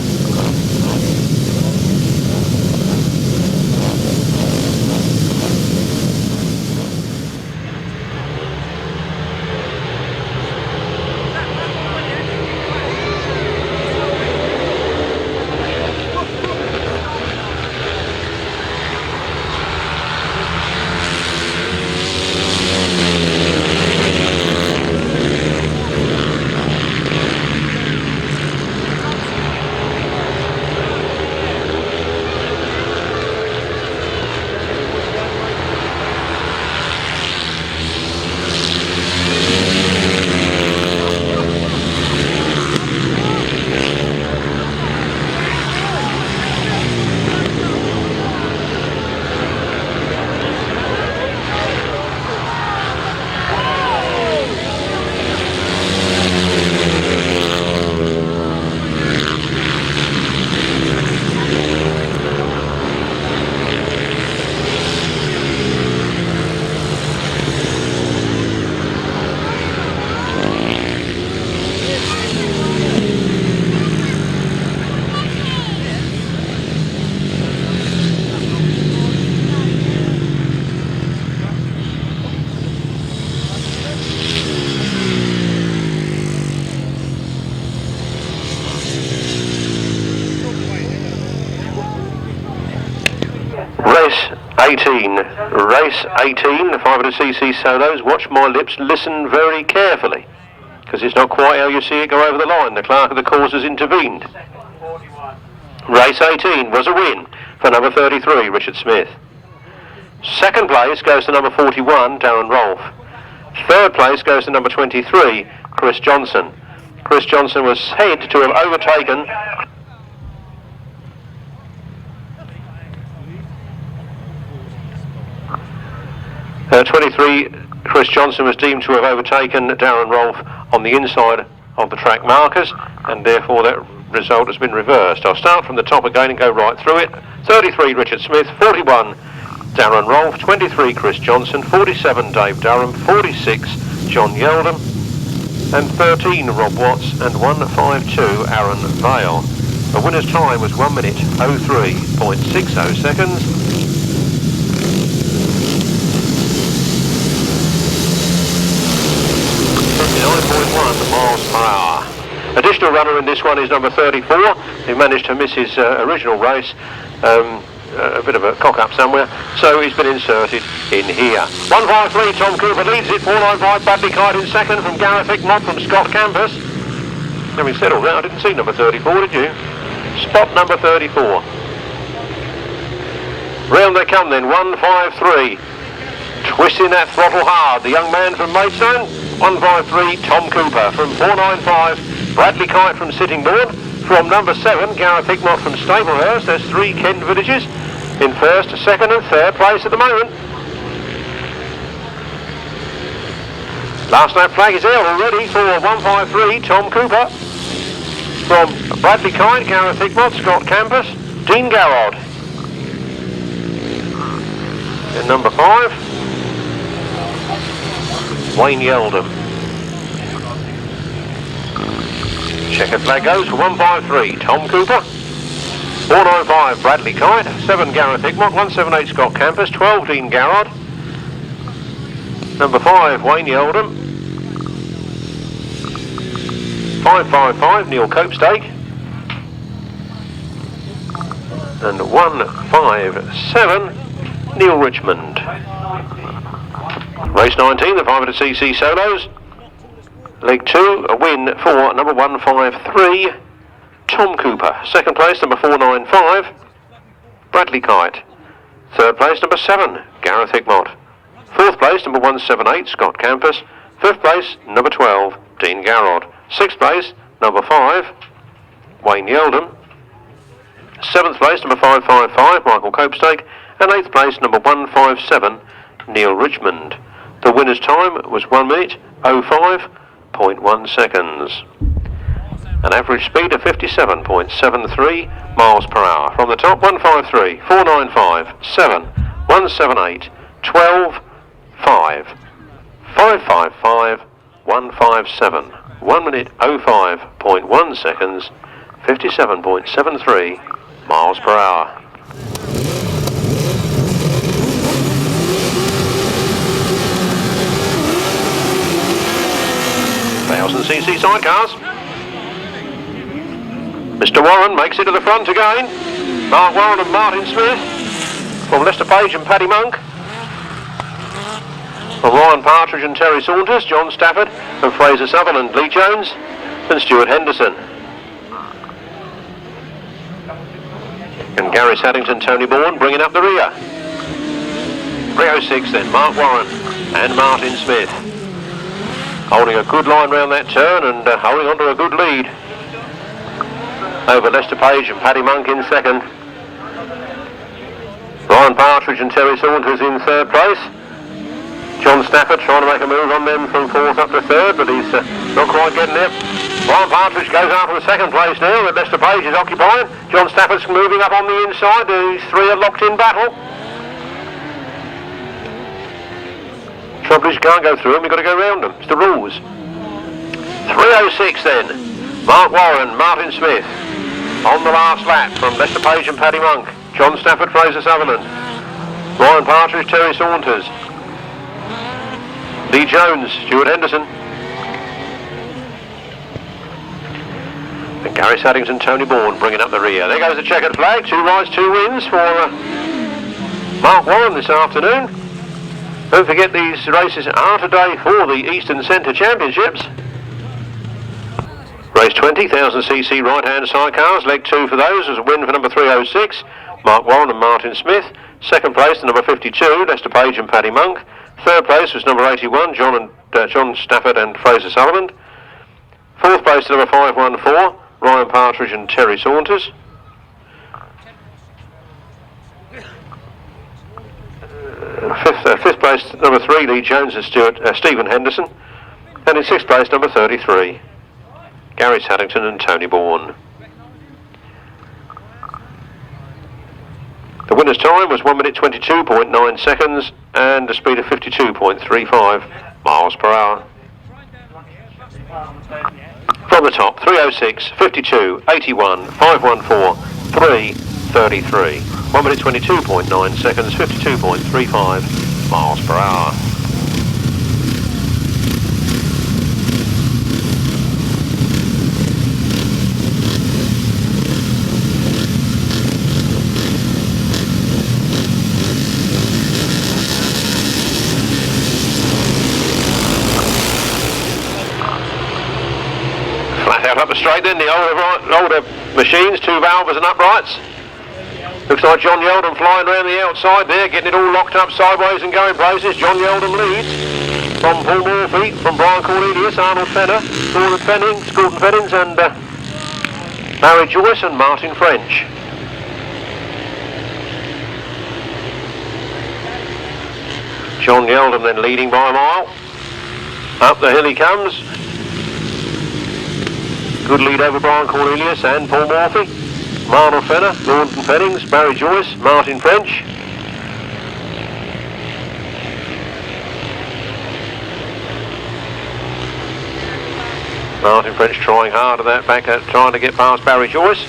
Race 18, the 500cc solos. Watch my lips, listen very carefully, because it's not quite how you see it go over the line. The clerk of the course has intervened. Race 18 was a win for number 33, Richard Smith. Second place goes to number 41, Darren Rolph. Third place goes to number 23, Chris Johnson. Chris Johnson was said to have overtaken 23, Chris Johnson was deemed to have overtaken Darren Rolph on the inside of the track markers, and therefore that result has been reversed. I'll start from the top again and go right through it. 33, Richard Smith. 41, Darren Rolph. 23, Chris Johnson. 47, Dave Durham. 46, John Yeldham. And 13, Rob Watts. And 152, Aaron Vale. The winner's time was 1 minute 03.60 seconds. 9.1 miles per hour. Additional runner in this one is number 34, who managed to miss his original race, a bit of a cock-up somewhere, so he's been inserted in here. 153, Tom Cooper leads it. 495, Bradley Kite in second from Gareth Hickmott from Scott Camposs. Having said all that, I didn't see number 34, did you? Spot number 34. Round they come then, 153. Twisting that throttle hard, the young man from Maidstone. 153, Tom Cooper. From 495, Bradley Kite from Sittingbourne. From number 7, Gareth Hickmott from Staplehurst. There's 3 Kent villages in first, second and third place at the moment. Last lap flag is out already for 153, Tom Cooper. From Bradley Kite, Gareth Hickmott, Scott Camposs, Dean Garrod. And number 5, Wayne Yeldham. Checkered flag goes for 153, Tom Cooper. 495, Bradley Kite. 7, Gareth Hickmott. 178, Scott Camposs. 12, Dean Garrod. Number 5, Wayne Yeldham. 555, Neil Copestake. And 157, Neil Richmond. Race 19, the 500cc solos. Leg 2, a win for number 153, Tom Cooper. Second place, number 495, Bradley Kite. Third place, number 7, Gareth Hickmott. Fourth place, number 178, Scott Camposs. Fifth place, number 12, Dean Garrod. Sixth place, number 5, Wayne Yeldham. Seventh place, number 555, Michael Copestake. And eighth place, number 157, Neil Richmond. The winner's time was 1 minute 05.1 seconds. An average speed of 57.73 miles per hour. From the top, 153, 495, 7, 178, 12, 5, 555, 157, 1 minute 05.1 seconds, 57.73 miles per hour. cc sidecars. Mr. Warren makes it to the front again. Mark Warren and Martin Smith from Lester Page and Paddy Monk. From Ryan Partridge and Terry Saunders, John Stafford and Fraser Sutherland, Lee Jones and Stuart Henderson. And Gary Saddington, Tony Bourne bringing up the rear. 306 then, Mark Warren and Martin Smith. Holding a good line round that turn and holding on to a good lead. Over Lester Page and Paddy Monk in second. Ryan Partridge and Terry Saunders in third place. John Stafford trying to make a move on them from fourth up to third, but he's not quite getting there. Ryan Partridge goes after the second place now that Lester Page is occupying. John Stafford's moving up on the inside. These three are locked in battle. Trouble is you can't go through them, you've got to go round them. It's the rules. 306 then. Mark Warren, Martin Smith. On the last lap from Lester Page and Paddy Monk. John Stafford, Fraser Sutherland. Ryan Partridge, Terry Saunders. Lee Jones, Stuart Henderson. And Gary Saddington, Tony Bourne bringing up the rear. There goes the checkered flag. 2 rides, 2 wins for Mark Warren this afternoon. Don't forget these races are today for the Eastern Centre Championships. Race 20, 1000cc right-hand sidecars. Leg 2 for those was a win for number 306, Mark Warren and Martin Smith. Second place to number 52, Lester Page and Paddy Monk. Third place was number 81, John Stafford and Fraser Sutherland. Fourth place to number 514, Ryan Partridge and Terry Saunders. Fifth place, number 3, Lee Jones and Stephen Henderson. And in sixth place, number 33, Gary Saddington and Tony Bourne. The winner's time was 1 minute 22.9 seconds and a speed of 52.35 miles per hour. From the top, 306, 52, 81, 514, 333. 1 minute 22.9 seconds, 52.35 miles per hour. Flat out up the straight then, the older machines, 2 valves and uprights. Looks like John Yeldham flying around the outside there, getting it all locked up sideways and going places. John Yeldham leads from Paul Morphey, from Brian Cornelius, Arnold Fenner, Gordon Fennings and Barry Joyce and Martin French. John Yeldham then leading by a mile. Up the hill he comes. Good lead over Brian Cornelius and Paul Morphey. Arnold Fenner, Gordon Fennings, Barry Joyce, Martin French. Martin French trying hard at that back, trying to get past Barry Joyce.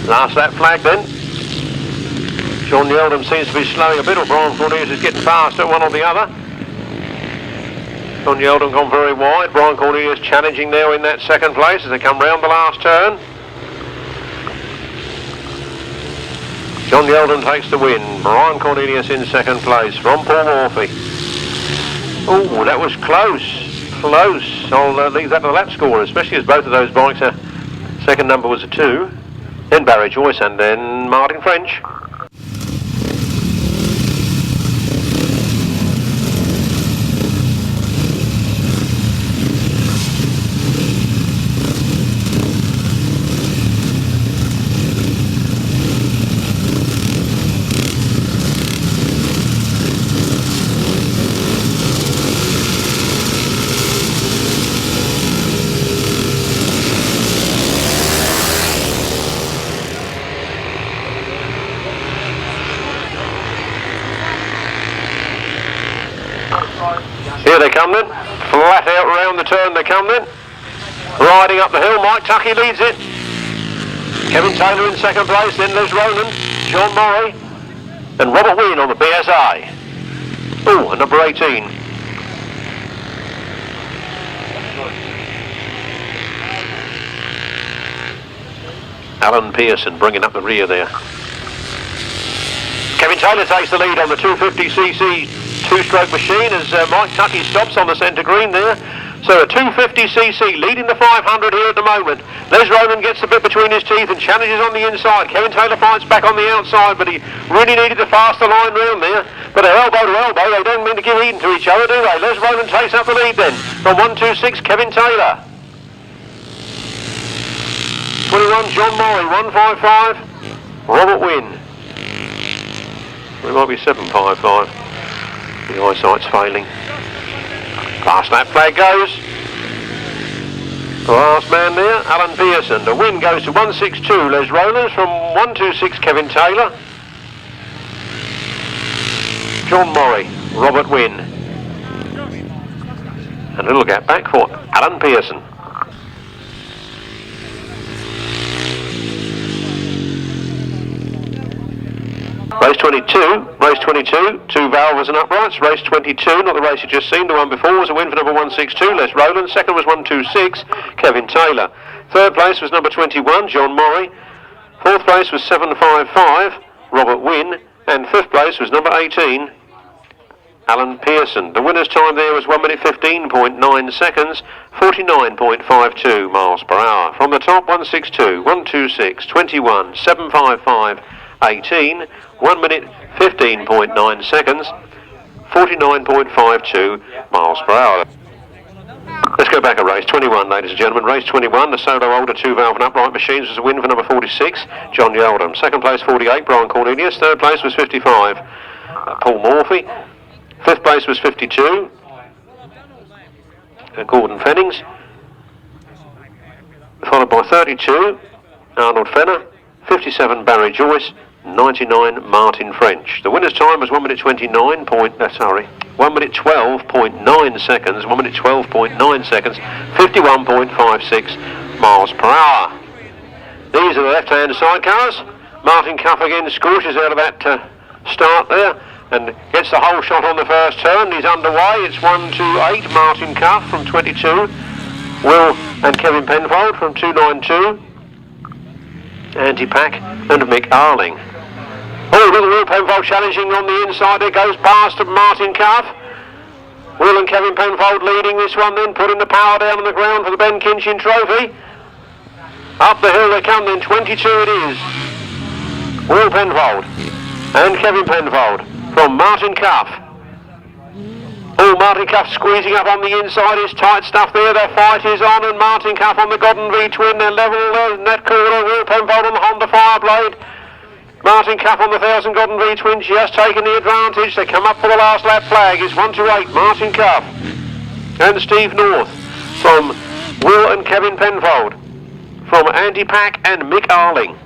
Last lap flag then. John Yeldham seems to be slowing a bit, or Brian Cornelius is getting past at one or the other. John Yeldham gone very wide. Brian Cornelius challenging now in that second place as they come round the last turn. John Yeldham takes the win. Brian Cornelius in second place from Paul Morphey. Oh, that was close. Close. I'll leave that to the lap score, especially as both of those bikes, second number was a 2. Then Barry Joyce and then Martin French. come then. Flat out round the turn they come then. Riding up the hill, Mike Tuckey leads it. Kevin Taylor in second place, then there's Ronan, John Morey, and Robert Wynne on the BSA. Oh, and number 18. Alan Pearson bringing up the rear there. Kevin Taylor takes the lead on the 250cc two-stroke machine as Mike Tuckey stops on the centre green there. So a 250cc leading the 500 here at the moment. Les Ronan gets the bit between his teeth and challenges on the inside. Kevin Taylor fights back on the outside, but he really needed to faster line round there. But they're elbow to elbow, they don't mean to give Eden to each other, do they? Les Ronan takes up the lead then from 126 Kevin Taylor. 21 John Morey, 155 Robert Wynne. It might be 755. The eyesight's failing. Last lap flag goes. The last man there, Alan Pearson. The win goes to 162 Les Rollers from 126 Kevin Taylor. John Morey, Robert Wynne. And a little gap back for Alan Pearson. Race 22, two valves and uprights. Race 22, not the race you just seen, the one before was a win for number 162, Les Roland. Second was 126, Kevin Taylor. Third place was number 21, John Morey. Fourth place was 755, Robert Wynne. And fifth place was number 18, Alan Pearson. The winner's time there was 1 minute 15.9 seconds, 49.52 miles per hour. From the top, 162, 126, 21, 755, 18, 1 minute 15.9 seconds, 49.52 miles per hour. Let's go back a race 21, ladies and gentlemen. Race 21, the solo older two valve and upright machines was a win for number 46, John Yeldham. Second place 48, Brian Cornelius. Third place was 55, Paul Morphey. Fifth place was 52, Gordon Fennings. Followed by 32, Arnold Fenner. 57, Barry Joyce. 99, Martin French. The winner's time was 1 minute 1 minute 12.9 seconds, 1 minute 12.9 seconds, 51.56 miles per hour. These are the left-hand sidecars. Martin Cuff again scorches out of that start there and gets the whole shot on the first turn. He's underway. It's 128, Martin Cuff from 22, Will and Kevin Penfold from 292, Andy Pack and Mick Arling. Oh, little Will Penfold challenging on the inside. There goes past Martin Cuff. Will and Kevin Penfold leading this one then, putting the power down on the ground for the Ben Kinchin Trophy. Up the hill they come then, 22 it is. Will Penfold and Kevin Penfold from Martin Cuff. Oh, Martin Cuff squeezing up on the inside. It's tight stuff there. Their fight is on, and Martin Cuff on the Godden V twin. They're level in that corner. Will Penfold on the Honda Fireblade. Martin Cuff on the 1000 Godden V twin just taking the advantage. They come up for the last lap flag. It's 128 Martin Cuff and Steve North from Will and Kevin Penfold, from Andy Pack and Mick Arling.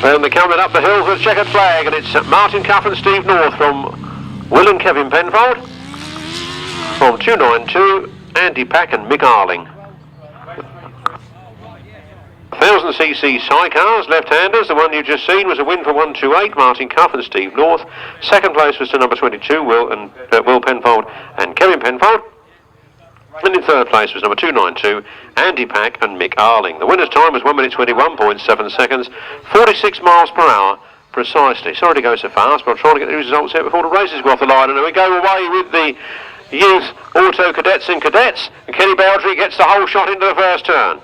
And they're coming up the hill for the checkered flag, and it's Martin Cuff and Steve North from Will and Kevin Penfold. From 292, Andy Pack and Mick Arling. 1000cc sidecars, left-handers. The one you've just seen was a win for 128, Martin Cuff and Steve North. Second place was to number 22, Will Penfold and Kevin Penfold. And in third place was number 292, Andy Pack and Mick Arling. The winner's time was 1 minute 21.7 seconds, 46 miles per hour precisely. Sorry to go so fast, but I'm trying to get the results out before the races go off the line. And we go away with the youth auto cadets and cadettes. And Kenny Bowdery gets the whole shot into the first turn.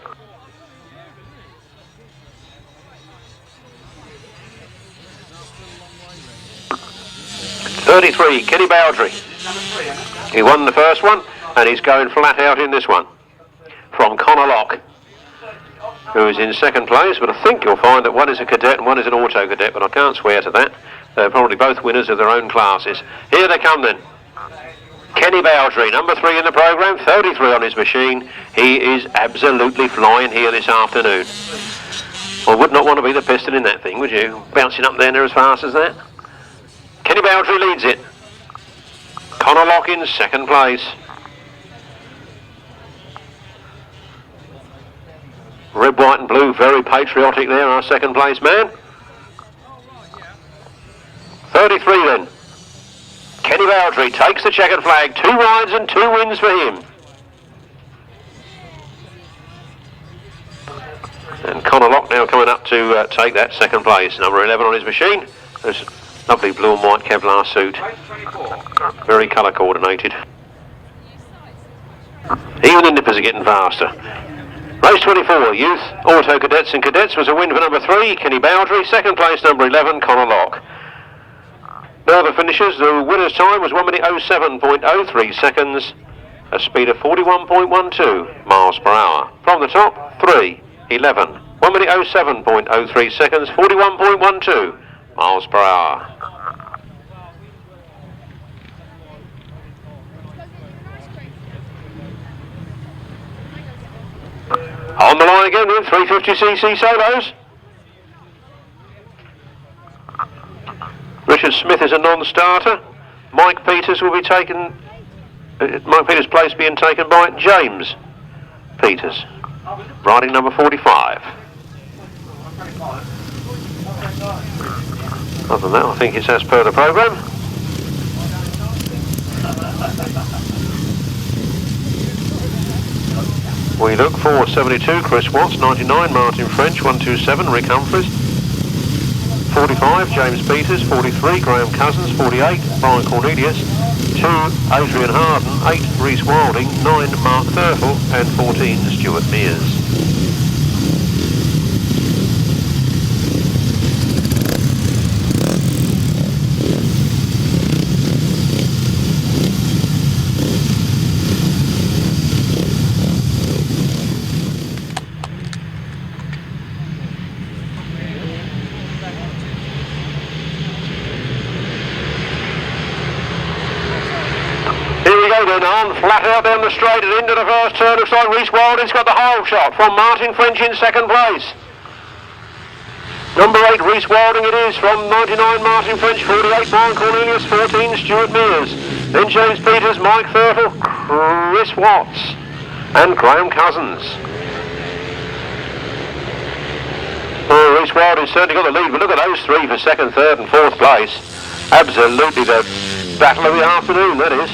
.33, Kenny Bowdery. He won the first one, and he's going flat out in this one. From Connor Lock, who is in second place, but I think you'll find that one is a cadet and one is an auto cadet, but I can't swear to that. They're probably both winners of their own classes. Here they come then. Kenny Bowdery, number 3 in the programme, 33 on his machine. He is absolutely flying here this afternoon. I would not want to be the piston in that thing, would you? Bouncing up there as fast as that. Kenny Bowdery leads it. Connor Lock in second place. Red, white and blue, very patriotic there, our second place man. 33 then. Kenny Bowdery takes the checkered flag, 2 rides and 2 wins for him. And Connor Lock now coming up to take that second place, number 11 on his machine. This lovely blue and white Kevlar suit, very colour coordinated. Even the nippers are getting faster. Race 24, youth, auto cadets and cadets was a win for number 3, Kenny Bowdery. Second place, number 11, Connor Lock. Now the finishers, the winner's time was 1 minute 07.03 seconds, a speed of 41.12 miles per hour. From the top, 3, 11, 1 minute 07.03 seconds, 41.12 miles per hour. On the line again with 350cc solos. Richard Smith is a non-starter. Mike Peters will be taken. Mike Peters' place being taken by James Peters, riding number 45. Other than that, I think it's as per the programme. We look for 72, Chris Watts, 99, Martin French, 127, Rick Humphries, 45, James Peters, 43, Graham Cousins, 48, Brian Cornelius, 2, Adrian Harden, 8, Rhys Wilding, 9, Mark Thurfel, and 14, Stuart Mears. Then on, flat out down the straight and into the first turn. Looks like Rhys Wilding's got the whole shot from Martin French in second place. Number 8, Rhys Wilding it is from 99, Martin French, 48, Brian Cornelius, 14, Stuart Mears. Then James Peters, Mike Thurfel, Chris Watts and Graham Cousins. Oh, Rhys Wilding's certainly got the lead, but look at those 3 for second, third and fourth place. Absolutely the battle of the afternoon, that is.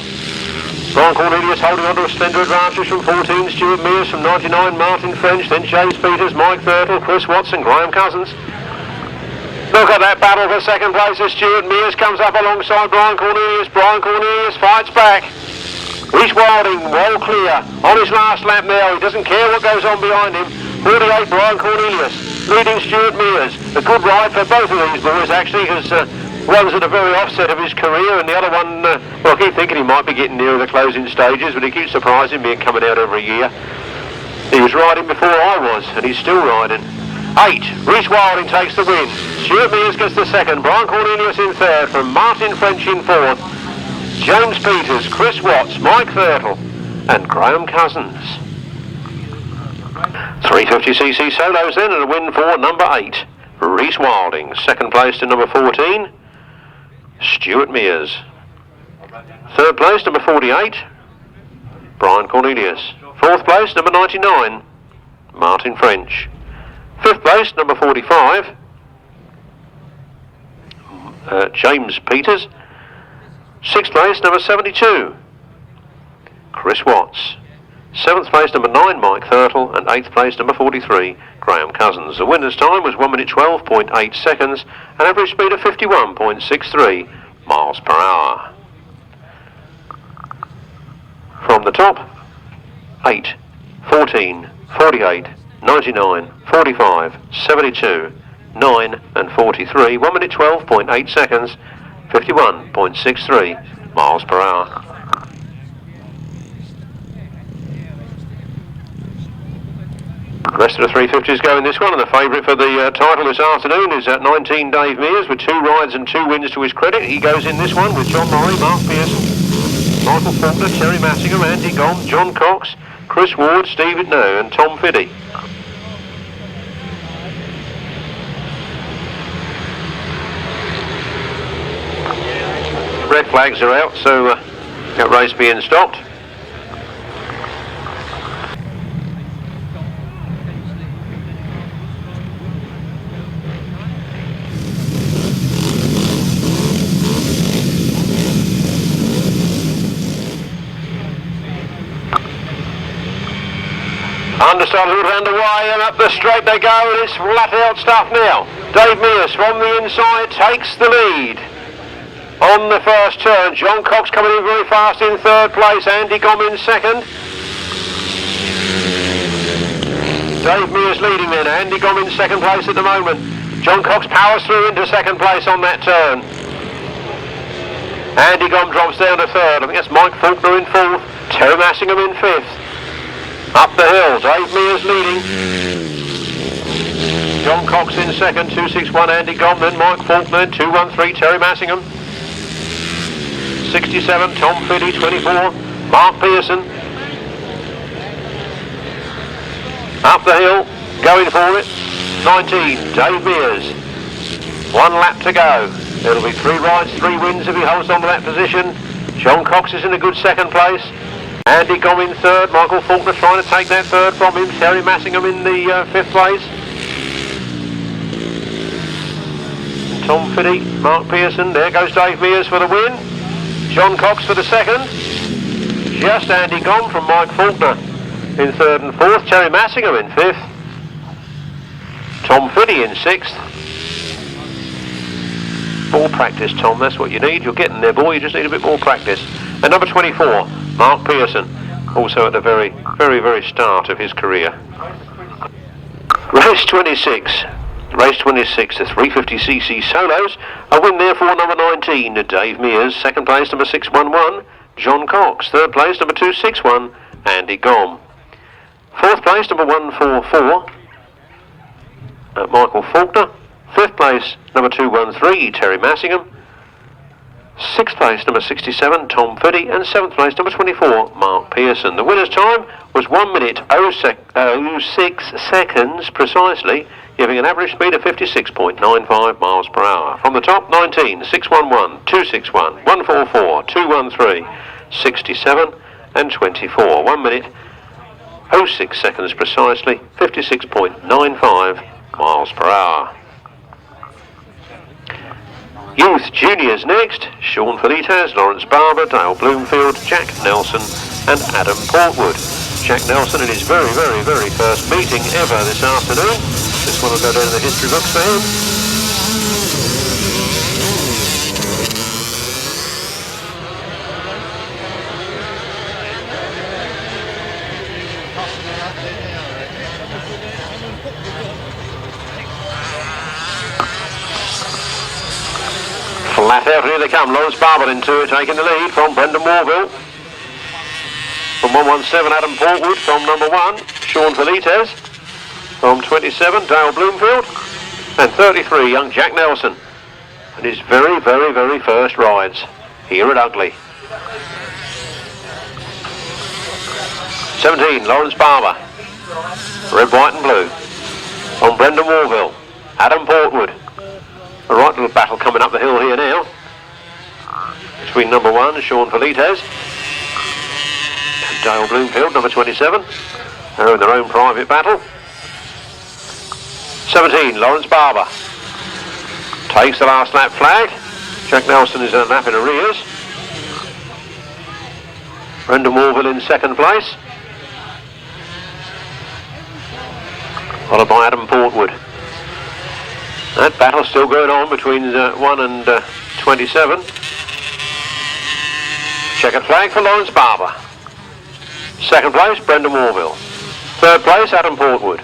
Brian Cornelius holding on to a slender advantage from 14, Stuart Mears, from 99, Martin French, then James Peters, Mike Thurtle, Chris Watson, Graham Cousins. Look at that battle for second place as Stuart Mears comes up alongside Brian Cornelius. Brian Cornelius fights back. Rhys Wilding well clear on his last lap now. He doesn't care what goes on behind him. 48, Brian Cornelius leading Stuart Mears. A good ride for both of these boys actually, because one's at the very offset of his career and the other one, well, I keep thinking he might be getting nearer the closing stages, but he keeps surprising me and coming out every year. He was riding before I was, and he's still riding. 8, Rhys Wilding takes the win. Stuart Mears gets the second. Brian Cornelius in third, from Martin French in fourth. James Peters, Chris Watts, Mike Thurtle and Graham Cousins. 350cc solos then, and a win for number 8, Rhys Wilding. Second place to number 14, Stuart Mears. Third place, number 48, Brian Cornelius. Fourth place, number 99, Martin French. Fifth place, number 45, James Peters. Sixth place, number 72, Chris Watts. Seventh place, number 9, Mike Thurtle, and eighth place, number 43, Graham Cousins. The winner's time was 1 minute 12.8 seconds, an average speed of 51.63 miles per hour. From the top, 8, 14, 48, 99, 45, 72, 9 and 43, 1 minute 12.8 seconds, 51.63 miles per hour. The rest of the 350s go in this one, and the favourite for the title this afternoon is 19 Dave Mears with 2 rides and 2 wins to his credit. He goes in this one with John Murray, Mark Pearson, Michael Faulkner, Teri Massingham, Andy Gombe, John Cox, Chris Ward, Steve Itno and Tom Fiddy. Red flags are out, so that race being stopped. Understarted underway and up the straight they go, and it's flat out stuff now. Dave Mears from the inside takes the lead. On the first turn, John Cox coming in very fast in third place, Andy Gombe in second. Dave Mears leading then, Andy Gombe in second place at the moment. John Cox powers through into second place on that turn. Andy Gombe drops down to third, I think that's Mike Faulkner in fourth, Teri Massingham in fifth. Up the hill, Dave Mears leading. John Cox in second, 261 Andy Gombe, then Mike Faulkner, 213 Teri Massingham. 67 Tom Fiddy, 24 Mark Pearson. Up the hill, going for it, 19 Dave Mears. 1 lap to go. It'll be 3 rides, 3 wins if he holds on to that position. John Cox is in a good second place. Andy Gombe in third, Michael Faulkner trying to take that third from him, Teri Massingham in the fifth place. And Tom Fiddy, Mark Pearson, there goes Dave Mears for the win. John Cox for the second. Just Andy Gombe from Mike Faulkner in third and fourth, Teri Massingham in fifth. Tom Fiddy in sixth. More practice, Tom, that's what you need. You're getting there, boy, you just need a bit more practice. And number 24, Mark Pearson, also at the very, very start of his career. Race 26, the 350cc solos. A win there for number 19, Dave Mears. Second place, number 611, John Cox. Third place, number 261, Andy Gombe. Fourth place, number 144, Michael Faulkner. Fifth place, number 213, Teri Massingham. Sixth place, number 67, Tom Fiddy, and seventh place, number 24, Mark Pearson. The winner's time was 1 minute 06 seconds precisely, giving an average speed of 56.95 miles per hour. From the top, 19, 611, 261, 144, 213, 67, and 24. 1 minute 06 seconds precisely, 56.95 miles per hour. Youth Juniors next, Sean Faillettaz, Lawrence Barber, Dale Bloomfield, Jack Nelson and Adam Portwood. Jack Nelson in his very first meeting ever this afternoon. This one will go down in the history books for him. Flat out, here they come. Lawrence Barber into it, taking the lead from Brendan Warville. From 117, Adam Portwood. From number 1, Sean Faillettaz. From 27, Dale Bloomfield. And 33, young Jack Nelson. And his very first rides here at Ugley. 17, Lawrence Barber. Red, white and blue. From Brendan Warville, Adam Portwood. A right little battle coming up the hill here now between number 1, Sean Faillettaz, and Dale Bloomfield, number 27. They're in their own private battle. 17, Lawrence Barber takes the last lap flag. Jack Nelson is a lap in arrears. Brendan Warville in second place, followed by Adam Portwood. That battle's still going on between 1 and 27. Checkered flag for Lawrence Barber. Second place, Brendan Warville. Third place, Adam Portwood.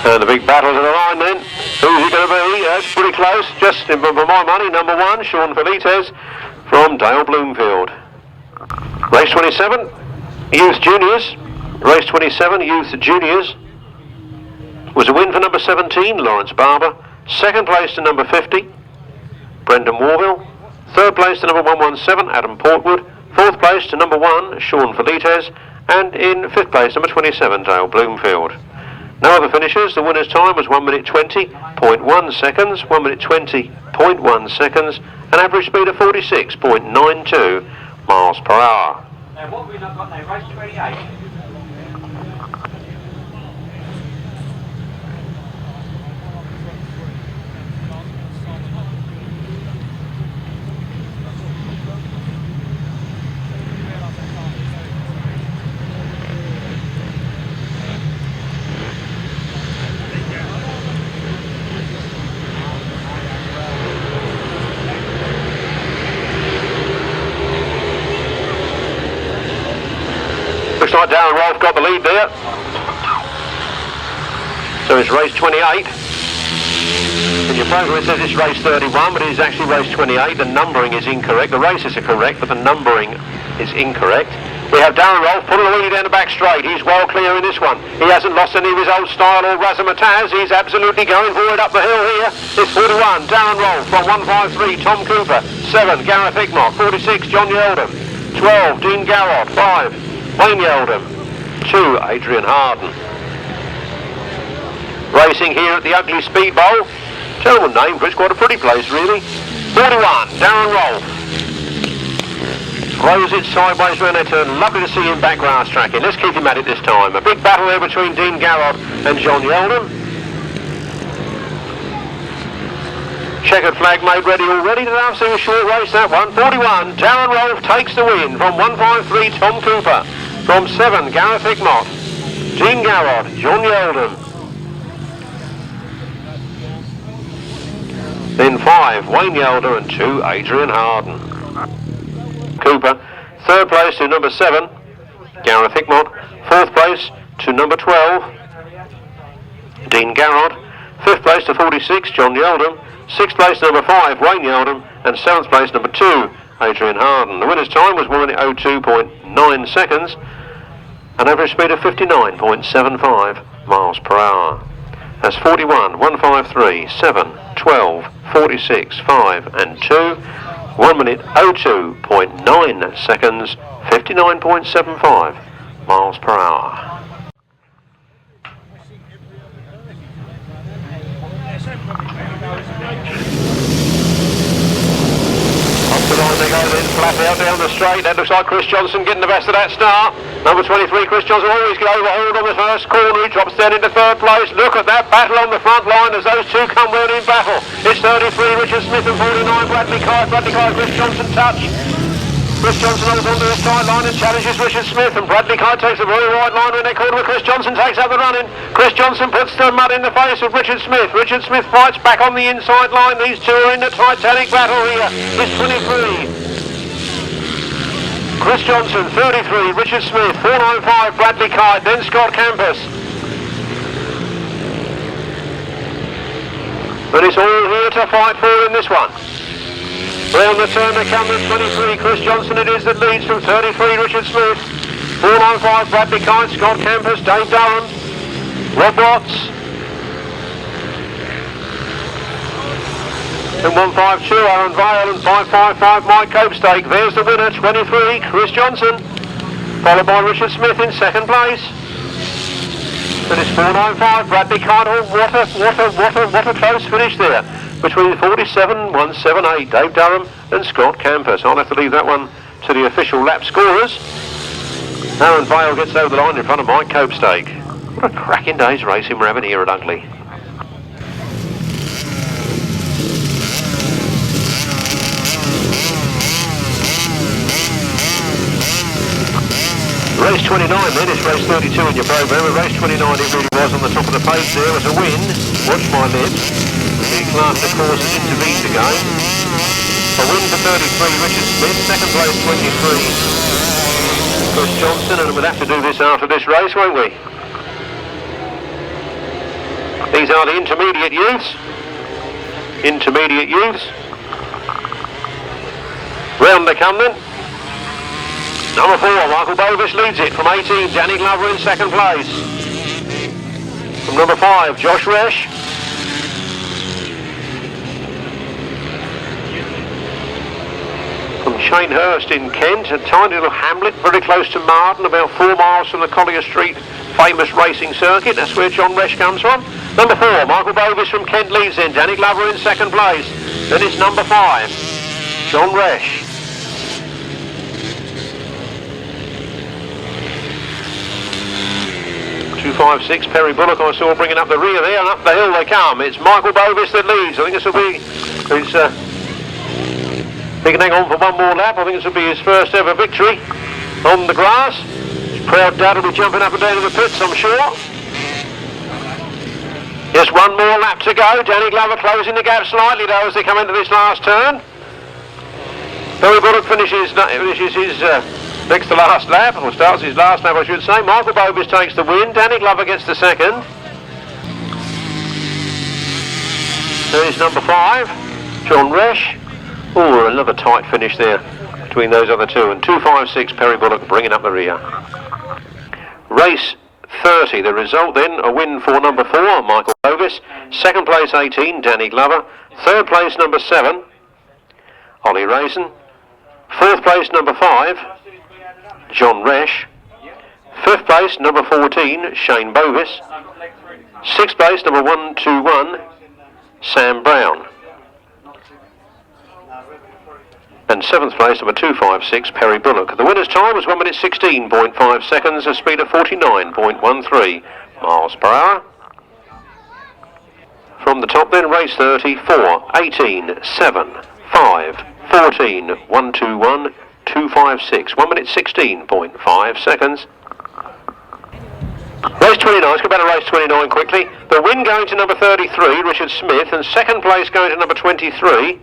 And the big battle to the line then. Who's it going to be? That's pretty close. Just for my money, number 1, Sean Faillettaz from Dale Bloomfield. Race 27, Youth Juniors. Race 27, Youth Juniors, was a win for number 17, Lawrence Barber. Second place to number 50, Brendan Warville. Third place to number 117, Adam Portwood. Fourth place to number 1, Sean Faillettaz. And in fifth place, number 27, Dale Bloomfield. No other finishers. The winner's time was 1 minute 20.1 seconds. 1 minute 20.1 seconds. An average speed of 46.92 miles per hour. Now what we've not got now, race 28. Looks like Darren Rolph got the lead there. So it's race 28. In your programme it says it's race 31, but it is actually race 28. The numbering is incorrect. The races are correct, but the numbering is incorrect. We have Darren Rolph pulling the wheelie down the back straight. He's well clear in this one. He hasn't lost any of his old style or razzmatazz. He's absolutely going forward up the hill here. It's 41, Darren Rolph from 153, Tom Cooper. 7, Gareth Hickmott. 46, John Yeldham. 12, Dean Garrod. 5, Wayne Yeldham. 2, Adrian Harden. Racing here at the Ugley Speed Bowl. Terrible name, but it's quite a pretty place really. 41, Darren Rolph. Throws it sideways around that turn. Lovely to see him back Grasstracking. Let's keep him at it this time. A big battle there between Dean Garrod and John Yeldham. Checkered flag made ready already. I've seen a short race that one. 41, Darren Rolph takes the win from 153, Tom Cooper. From 7, Gareth Hickmott. Dean Garrod, John Yeldham. Then 5, Wayne Yeldham, and 2, Adrian Harden. Cooper. Third place to number 7, Gareth Hickmott. Fourth place to number 12, Dean Garrod. Fifth place to 46, John Yeldham. Sixth place to number 5, Wayne Yeldham. And seventh place number 2, Adrian Harden. The winner's time was 1 minute 02.9 seconds. An average speed of 59.75 miles per hour. That's 41, 153, 7, 12, 46, 5 and 2. 1 minute 02.9 seconds, 59.75 miles per hour. Up the line they go then, flat out down the straight. That looks like Chris Johnson getting the best of that start. Number 23, Chris Johnson always get overhauled on the first corner. He drops down into third place. Look at that battle on the front line as those two come round in battle. It's 33, Richard Smith, and 49, Bradley Kite. Bradley Kite, Chris Johnson touch. Chris Johnson holds onto the tight line and challenges Richard Smith, and Bradley Kite takes a very wide line when they corner where Chris Johnson takes up the running. Chris Johnson puts the mud in the face of Richard Smith. Richard Smith fights back on the inside line. These two are in the titanic battle here. It's 23. Chris Johnson, 33, Richard Smith, 495, Bradley Kite, then Scott Camposs. But it's all here to fight for in this one. Round the turn they come with 23, Chris Johnson it is that leads from 33, Richard Smith. 495, Bradley Kite, Scott Camposs, Dave Darren, Rob Watts. And 152, Aaron Vale, and 555, Mike Copestake. There's the winner, 23, Chris Johnson. Followed by Richard Smith in second place. Then it's 495, Bradley Kite. Oh, what a close finish there. Between 47, 178, Dave Durham and Scott Camposs. I'll have to leave that one to the official lap scorers. Aaron Vale gets over the line in front of Mike Copestake. What a cracking day's racing we're having here at Ugley. Race 29 then, it's race 32 in your programme. At race 29 it really was on the top of the page there as a win. Watch my lips. The class of course has intervened again. A win for 33, Richard Smith. Second place 23, Chris Johnson. And we'll have to do this after this race, won't we? These are the intermediate youths. Intermediate youths. Round they come then. Number 4, Michael Bovis leads it from 18. Danny Glover in second place. From number 5, Josh Resch. From Chainhurst in Kent, a tiny little hamlet very close to Marden, about 4 miles from the Collier Street famous racing circuit. That's where John Resch comes from. Number 4, Michael Bovis from Kent leads in. Danny Glover in second place. Then it's number 5, John Resch. 256, Perry Bullock I saw bringing up the rear there, and up the hill they come. It's Michael Bovis that leads. I think this will be, he can hang on for one more lap. I think this will be his first ever victory on the grass. His proud dad will be jumping up and down in the pits, I'm sure. Just one more lap to go. Danny Glover closing the gap slightly though as they come into this last turn. Perry Bullock finishes his next to last lap, or starts his last lap I should say. Michael Bovis takes the win, Danny Glover gets the second. There's number 5, John Resch. Oh, another tight finish there between those other two, and 256 Perry Bullock bringing up the rear. Race 30, the result then, a win for number 4, Michael Bovis. Second place 18, Danny Glover. Third place number 7, Ollie Raisin. Fourth place number 5, John Resch. Fifth place number 14, Shane Bovis. Sixth place number 121, Sam Brown. And seventh place number 256, Perry Bullock. The winner's time was 1 minute 16.5 seconds, a speed of 49.13 miles per hour. From the top then, race 30, 4, 18, 7, 5, 14, 121, 256, 1 minute 16.5 seconds. Race 29, let's go back to race 29 quickly. The win going to number 33, Richard Smith, and second place going to number 23,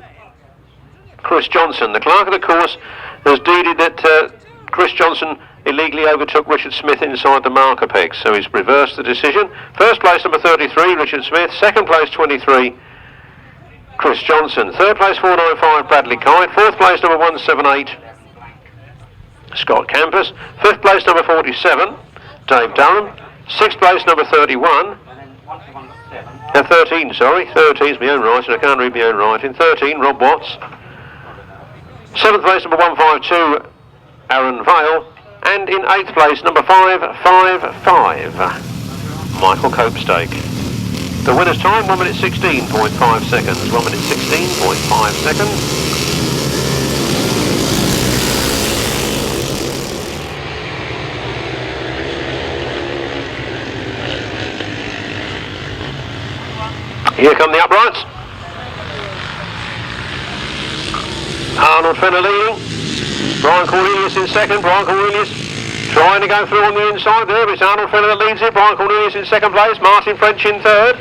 Chris Johnson. The clerk of the course has deeded that Chris Johnson illegally overtook Richard Smith inside the marker pegs, so he's reversed the decision. First place number 33, Richard Smith. Second place 23, Chris Johnson. Third place 495, Bradley Kite. Fourth place number 178, Scott Camposs. Fifth place number 47, Dave Darren. Sixth place number 31. 13, sorry. 13's my own writing, I can't read my own writing. 13, Rob Watts. Seventh place number 152, Aaron Vale. And in eighth place number 555, Michael Copestake. The winner's time 1 minute 16.5 seconds. 1 minute 16.5 seconds. Here come the uprights. Arnold Fenner leading. Brian Cornelius in second. Brian Cornelius trying to go through on the inside there, but it's Arnold Fenner that leads it. Brian Cornelius in second place. Martin French in third.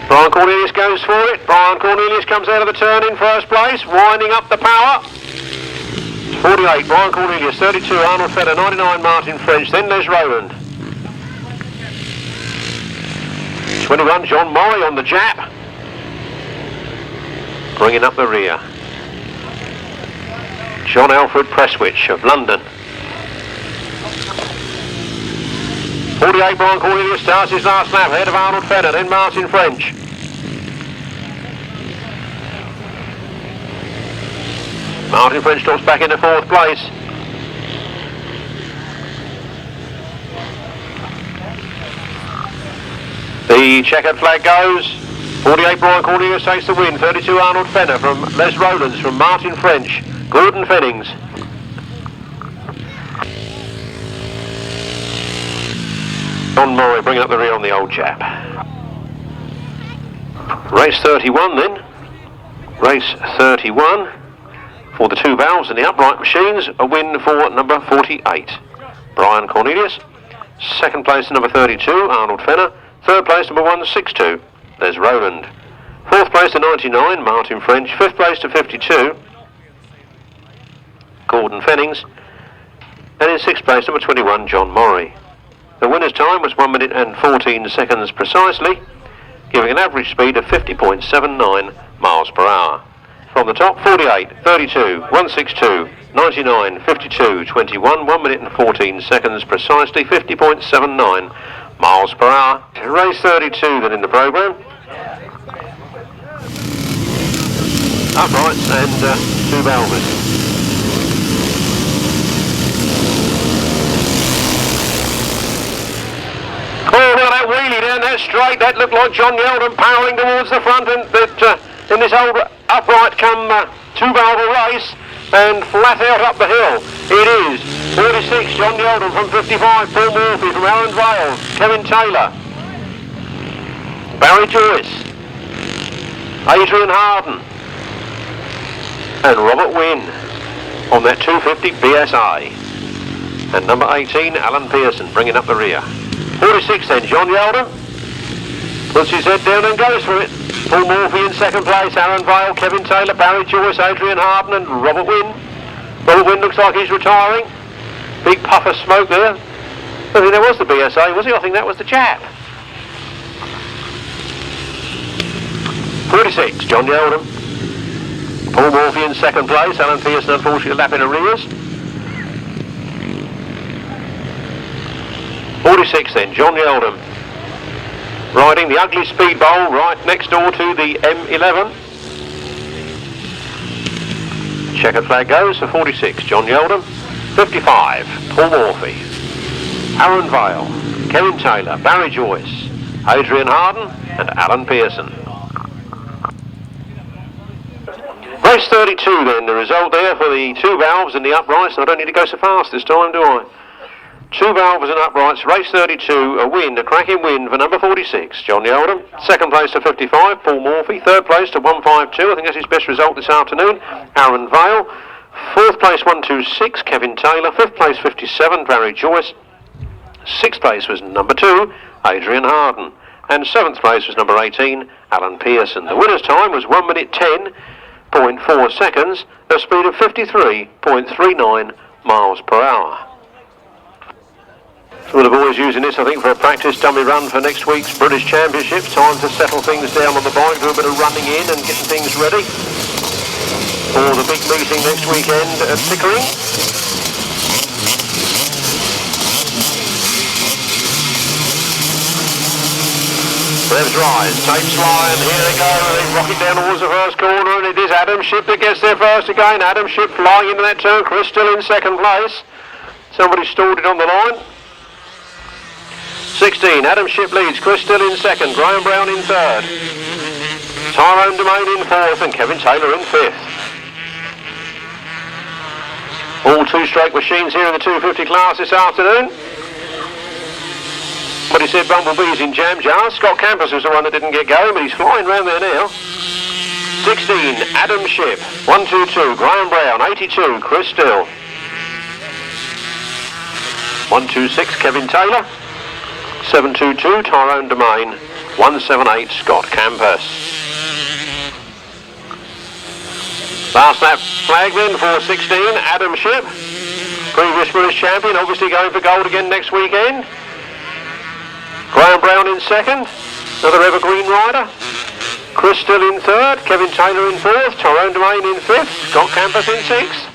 Brian Cornelius goes for it. Brian Cornelius comes out of the turn in first place, winding up the power. 48, Brian Cornelius. 32, Arnold Fenner. 99, Martin French. Then Les Rowland. 21, John Morey on the Jap, bringing up the rear. John Alfred Presswich of London. 48, Brian Cornelius starts his last lap ahead of Arnold Fenner, then Martin French. Martin French drops back into fourth place. The checkered flag goes. 48, Brian Cornelius takes the win. 32, Arnold Fenner from Les Rowlands, from Martin French, Gordon Fennings. John Morey bringing up the rear on the old chap. Race 31 then. Race 31 for the two valves and the upright machines. A win for number 48, Brian Cornelius. Second place number 32, Arnold Fenner. Third place number 162, Les Rowland. Fourth place to 99, Martin French. Fifth place to 52, Gordon Fennings. And in sixth place number 21, John Morey. The winner's time was 1 minute and 14 seconds precisely, giving an average speed of 50.79 miles per hour. from the top. 48, 32, 162, 99, 52, 21, 1 minute and 14 seconds precisely, 50.79 miles per hour. Race 32 then in the programme. Uprights and 2 Bowers. Oh, look at that wheelie down that straight. That looked like John Yeldham powering towards the front, and that in this old upright come 2 Barber race and flat out up the hill. It is 46 John Yeldham from 55, Paul Morphey from Arran Vale, Kevin Taylor, Barry Joyce, Adrian Harden and Robert Wynne on that 250 BSA. And number 18 Alan Pearson bringing up the rear. 46 then, John Yeldham puts his head down and goes for it. Paul Morphey in second place, Arran Vale, Kevin Taylor, Barry Joyce, Adrian Harden and Robert Wynne. Robert Wynne looks like he's retiring. Big puff of smoke there. I think that was the BSA, was he? I think that was the chap. 46, John Yeldham. Paul Morphey in second place, Alan Pearson unfortunately lapping arrears. 46 then, John Yeldham, riding the Ugley Speed Bowl right next door to the M11. Checkered flag goes for 46, John Yeldham. 55, Paul Morphey, Arran Vale, Kevin Taylor, Barry Joyce, Adrian Harden and Alan Pearson. Race 32 then, the result there for the 2 valves and the uprights. I don't need to go so fast this time, do I? 2 valves and uprights, race 32, a win, a cracking win for number 46, John Yeldham. Second place to 55, Paul Morphey. Third place to 152, I think that's his best result this afternoon, Arran Vale. Fourth place 126, Kevin Taylor. Fifth place 57, Barry Joyce. Sixth place was number 2, Adrian Harden. And seventh place was number 18, Alan Pearson. The winner's time was 1 minute 10.4 seconds, a speed of 53.39 miles per hour. Well, the boys using this, I think, for a practice dummy run for next week's British Championship. Time to settle things down on the bike, do a bit of running in and getting things ready for the big meeting next weekend at Pickering. Revs rise, tapes line, here they go, they rocket down towards the first corner, and it is Adam Shipp that gets there first again. Adam Shipp flying into that turn, Chris still in second place. Somebody stalled it on the line. 16, Adam Shipp leads, Chris still in second, Graham Brown in third, Tyrone Domain in fourth and Kevin Taylor in fifth. All 2-stroke machines here in the 250 class this afternoon. But he said Bumblebee's in jam jars. Scott Camposs was the one that didn't get going, but he's flying round there now. 16, Adam Shipp, 122, Graham Brown, 82, Chris Still. 126, Kevin Taylor. 722, Tyrone Domain. 178, Scott Camposs. Last lap flag then for 16, Adam Shipp. Previous British champion, obviously going for gold again next weekend. Graham Brown in second, another evergreen rider. Chris Still in third, Kevin Taylor in fourth, Tyrone Domain in fifth, Scott Camposs in sixth.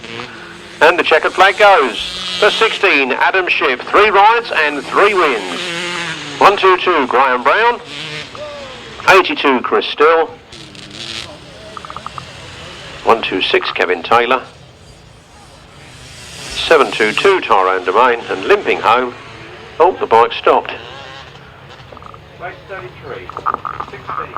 And the checkered flag goes for 16, Adam Shipp. 3 rides and 3 wins. 122, Graham Brown. 82, Chris Still. 126, Kevin Taylor. 722, Tyrone Domain. And limping home. Oh, the bike stopped. Race 33, 16.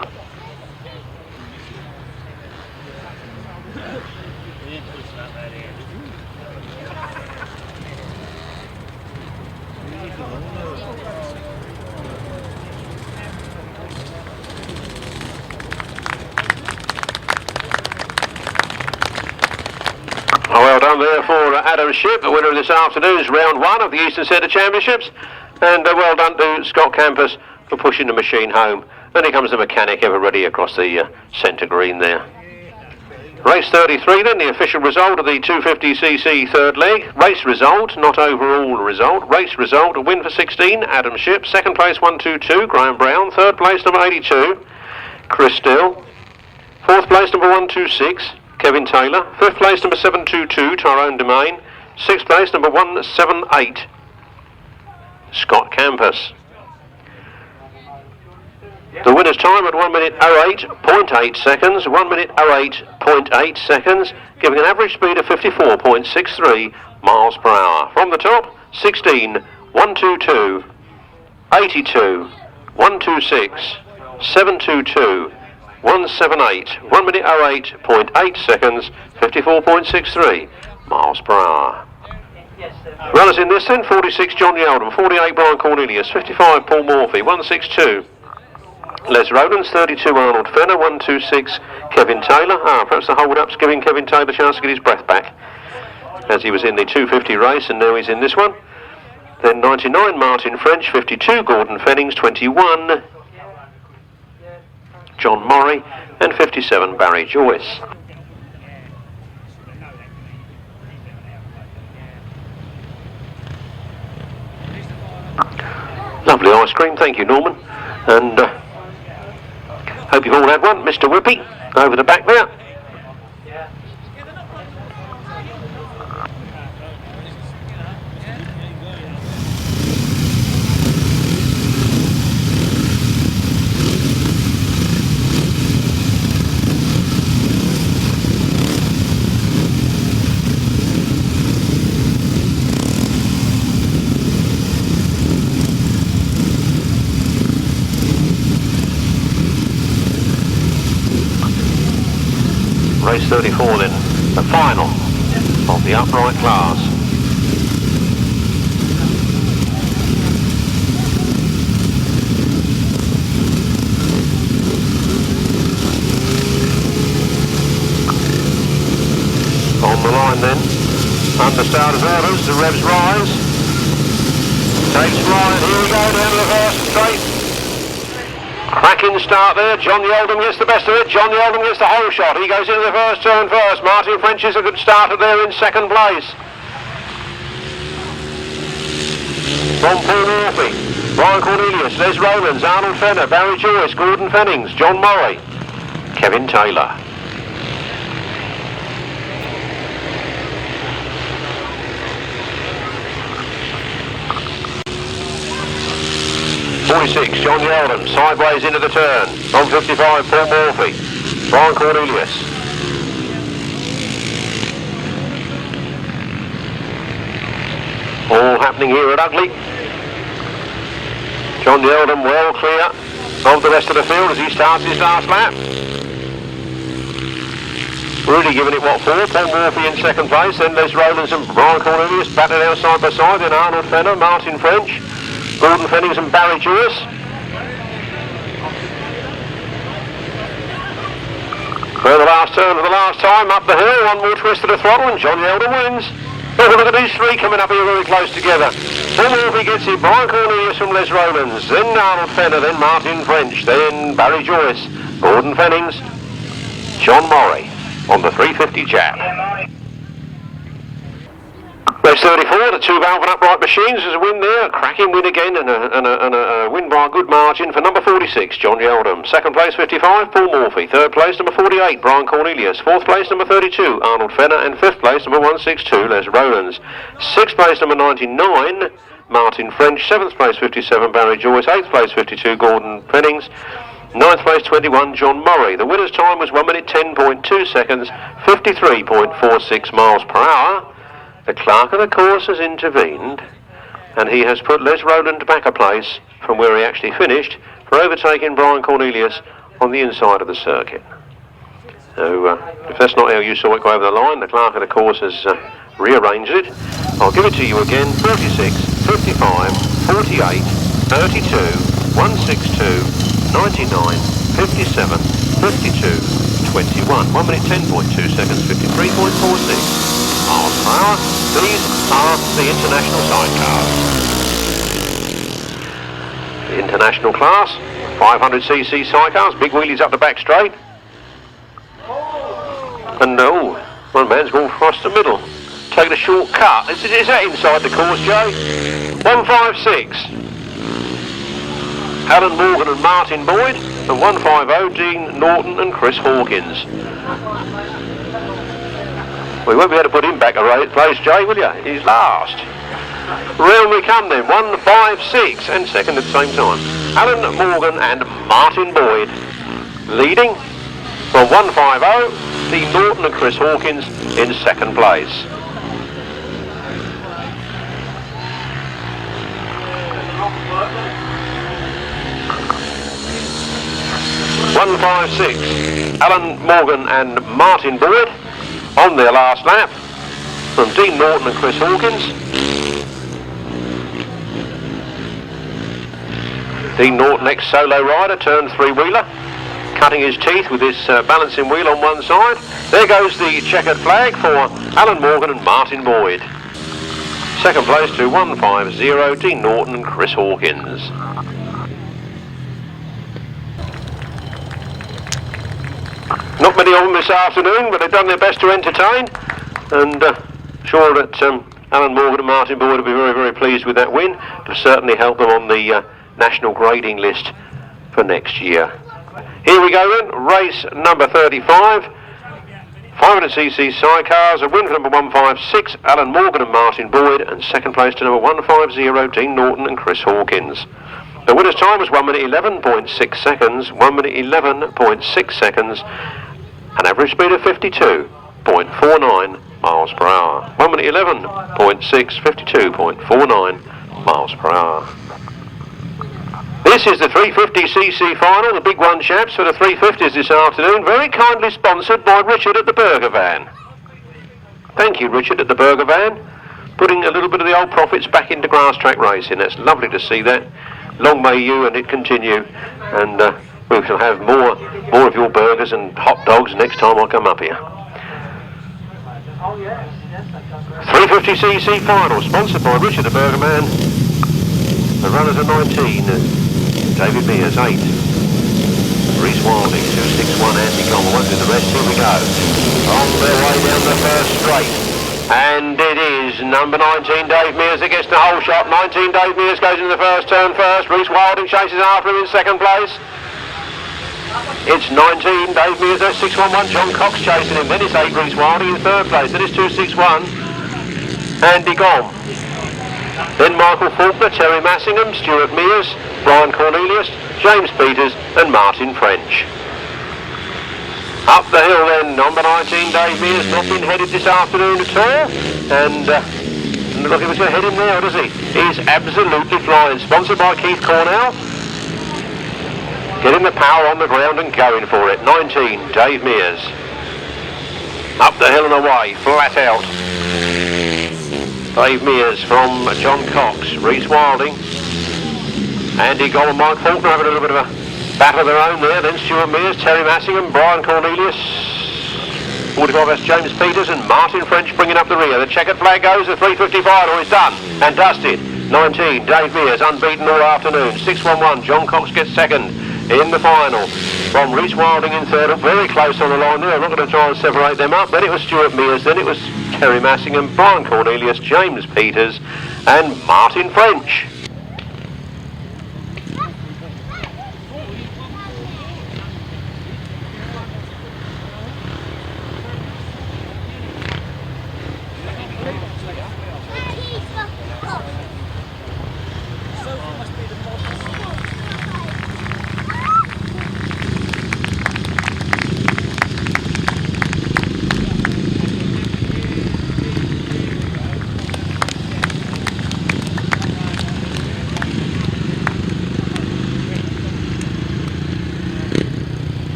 Oh, well done there for Adam Shipp, the winner of this afternoon's round 1 of the Eastern Centre Championships. And well done to Scott Camposs for pushing the machine home. Then here comes the mechanic ever ready across the centre green there. Race 33 then, the official result of the 250cc third leg. Race result, not overall result. Race result, a win for 16, Adam Shipp. Second place 122, Graham Brown. Third place number 82, Chris Still. Fourth place number 126, Kevin Taylor. 5th place, number 722, Tyrone Domain. 6th place, number 178, Scott Camposs. The winner's time at 1 minute 08.8 seconds, 1 minute 08.8 seconds, giving an average speed of 54.63 miles per hour. From the top, 16, 122, 82, 126, 722, 178, 1 minute 08.8 seconds, 54.63 miles per hour. Runners in this then, 46 John Yeldham, 48 Brian Cornelius, 55 Paul Morphey, 162 Les Rowlands, 32 Arnold Fenner, 126 Kevin Taylor. Perhaps the hold-up's giving Kevin Taylor a chance to get his breath back, as he was in the 250 race and now he's in this one. Then 99 Martin French, 52 Gordon Fennings, 21 John Morrie and 57 Barry Joyce. Lovely ice cream, thank you Norman, and hope you've all had one. Mr. Whippy over the back there. Race 34 then, the final of the upright class. On the line then, under starter's orders, the revs rise. Takes flying, here we go down to the first straight. Cracking start there, John Yeldham gets the best of it, John Yeldham gets the whole shot, he goes into the first turn first. Martin French is a good starter there in second place. From Paul Morphey, Brian Cornelius, Les Rowlands, Arnold Fenner, Barry Joyce, Gordon Fennings, John Morrie, Kevin Taylor. 46, John Yeldham, sideways into the turn. On 55, Paul Morphey, Brian Cornelius. All happening here at Ugley. John Yeldham well clear of the rest of the field as he starts his last lap. Really giving it what for. Paul Morphey in second place, then Les Rowlands and Brian Cornelius battled out side by side, then Arnold Fenner, Martin French, Gordon Fennings and Barry Joyce. For the last turn of the last time, up the hill, one more twist of the throttle and John Yeldham wins. Oh, look at these three coming up here very close together. Paul Morphey gets it, Brian Cornelius from Les Rowlands, then Arnold Fenner, then Martin French, then Barry Joyce, Gordon Fennings, John Morrie on the 350 jab. Race 34, the two valve and upright machines, there's a win there, a cracking win again and a win by a good margin for number 46, John Yeldham. Second place 55, Paul Morphey. Third place number 48, Brian Cornelius. Fourth place number 32, Arnold Fenner. And fifth place number 162, Les Rowlands. Sixth place number 99, Martin French. Seventh place 57, Barry Joyce. Eighth place 52, Gordon Fennings. Ninth place 21, John Morrie. The winner's time was 1 minute 10.2 seconds, 53.46 miles per hour. The clerk of the course has intervened and he has put Les Rowland back a place from where he actually finished for overtaking Brian Cornelius on the inside of the circuit. So if that's not how you saw it go over the line, the clerk of the course has rearranged it. I'll give it to you again. 36, 55, 48, 32, 162, 99, 57, 52, 21. 1 minute 10.2 seconds, 53.46 miles per hour. These are the international sidecars. The international class, 500cc sidecars, big wheelies up the back straight. And one man's gone across the middle. Taking a short cut. Is that inside the course, Joe? 156. Alan Morgan and Martin Boyd. And 150, Dean Norton and Chris Hawkins. Well, you won't be able to put him back a place, Jay, will you? He's last. Round we come then, 1, 5, 6, and second at the same time. Alan Morgan and Martin Boyd. Leading from 150, Dean Norton and Chris Hawkins in second place. One, 5, 6. Alan Morgan and Martin Boyd on their last lap from Dean Norton and Chris Hawkins. Dean Norton, ex-solo rider, turned three-wheeler, cutting his teeth with this balancing wheel on one side. There goes the checkered flag for Alan Morgan and Martin Boyd. Second place to 150, Dean Norton and Chris Hawkins. Not many of them this afternoon, but they've done their best to entertain, and sure that Alan Morgan and Martin Boyd will be very, very pleased with that win. It'll certainly help them on the national grading list for next year. Here we go then, race number 35, 500cc Sidecars, a win for number 156, Alan Morgan and Martin Boyd, and second place to number 150, Dean Norton and Chris Hawkins. The winner's time was 1 minute 11.6 seconds, 1 minute 11.6 seconds, an average speed of 52.49 miles per hour. 1 minute 11.6, 52.49 miles per hour. This is the 350cc final, the big one, chaps, for the 350s this afternoon. Very kindly sponsored by Richard at the Burger Van. Thank you, Richard at the Burger Van, putting a little bit of the old profits back into grass track racing. That's lovely to see that. Long may you and it continue, and we shall have more of your burgers and hot dogs next time I come up here. 350cc final, sponsored by Richard the Burger Man. The runners are 19, David Mears 8, Rhys Wilding 261, Andy Gong, won't do the rest, here we go. On their way down the first straight, and it is number 19, Dave Mears, that gets the whole shot. 19, Dave Mears goes into the first turn first, Rhys Wilding chases after him in second place. It's 19, Dave Mears, that's 611, John Cox chasing him, then it's 8, Rhys Wilding in third place, then it's 261, Andy Gong. Then Michael Faulkner, Terry Massingham, Stuart Mears, Brian Cornelius, James Peters and Martin French. Up the hill then, number 19, Dave Mears, not been headed this afternoon at all, and look, he was going to head him now, does he? He's absolutely flying, sponsored by Keith Cornell. Getting the power on the ground and going for it. 19, Dave Mears. Up the hill and away, flat out. Dave Mears from John Cox, Rhys Wilding, Andy Goll and Mike Faulkner having a little bit of a battle of their own there. Then Stuart Mears, Terry Massingham, Brian Cornelius, 45, that's James Peters and Martin French bringing up the rear. The checkered flag goes, the 350 final is done and dusted. 19, Dave Mears, unbeaten all afternoon. 611, John Cox gets second in the final. From Rhys Wilding in third, very close on the line there. I'm not going to try and separate them up. Then it was Stuart Mears, then it was Terry Massingham, Brian Cornelius, James Peters and Martin French.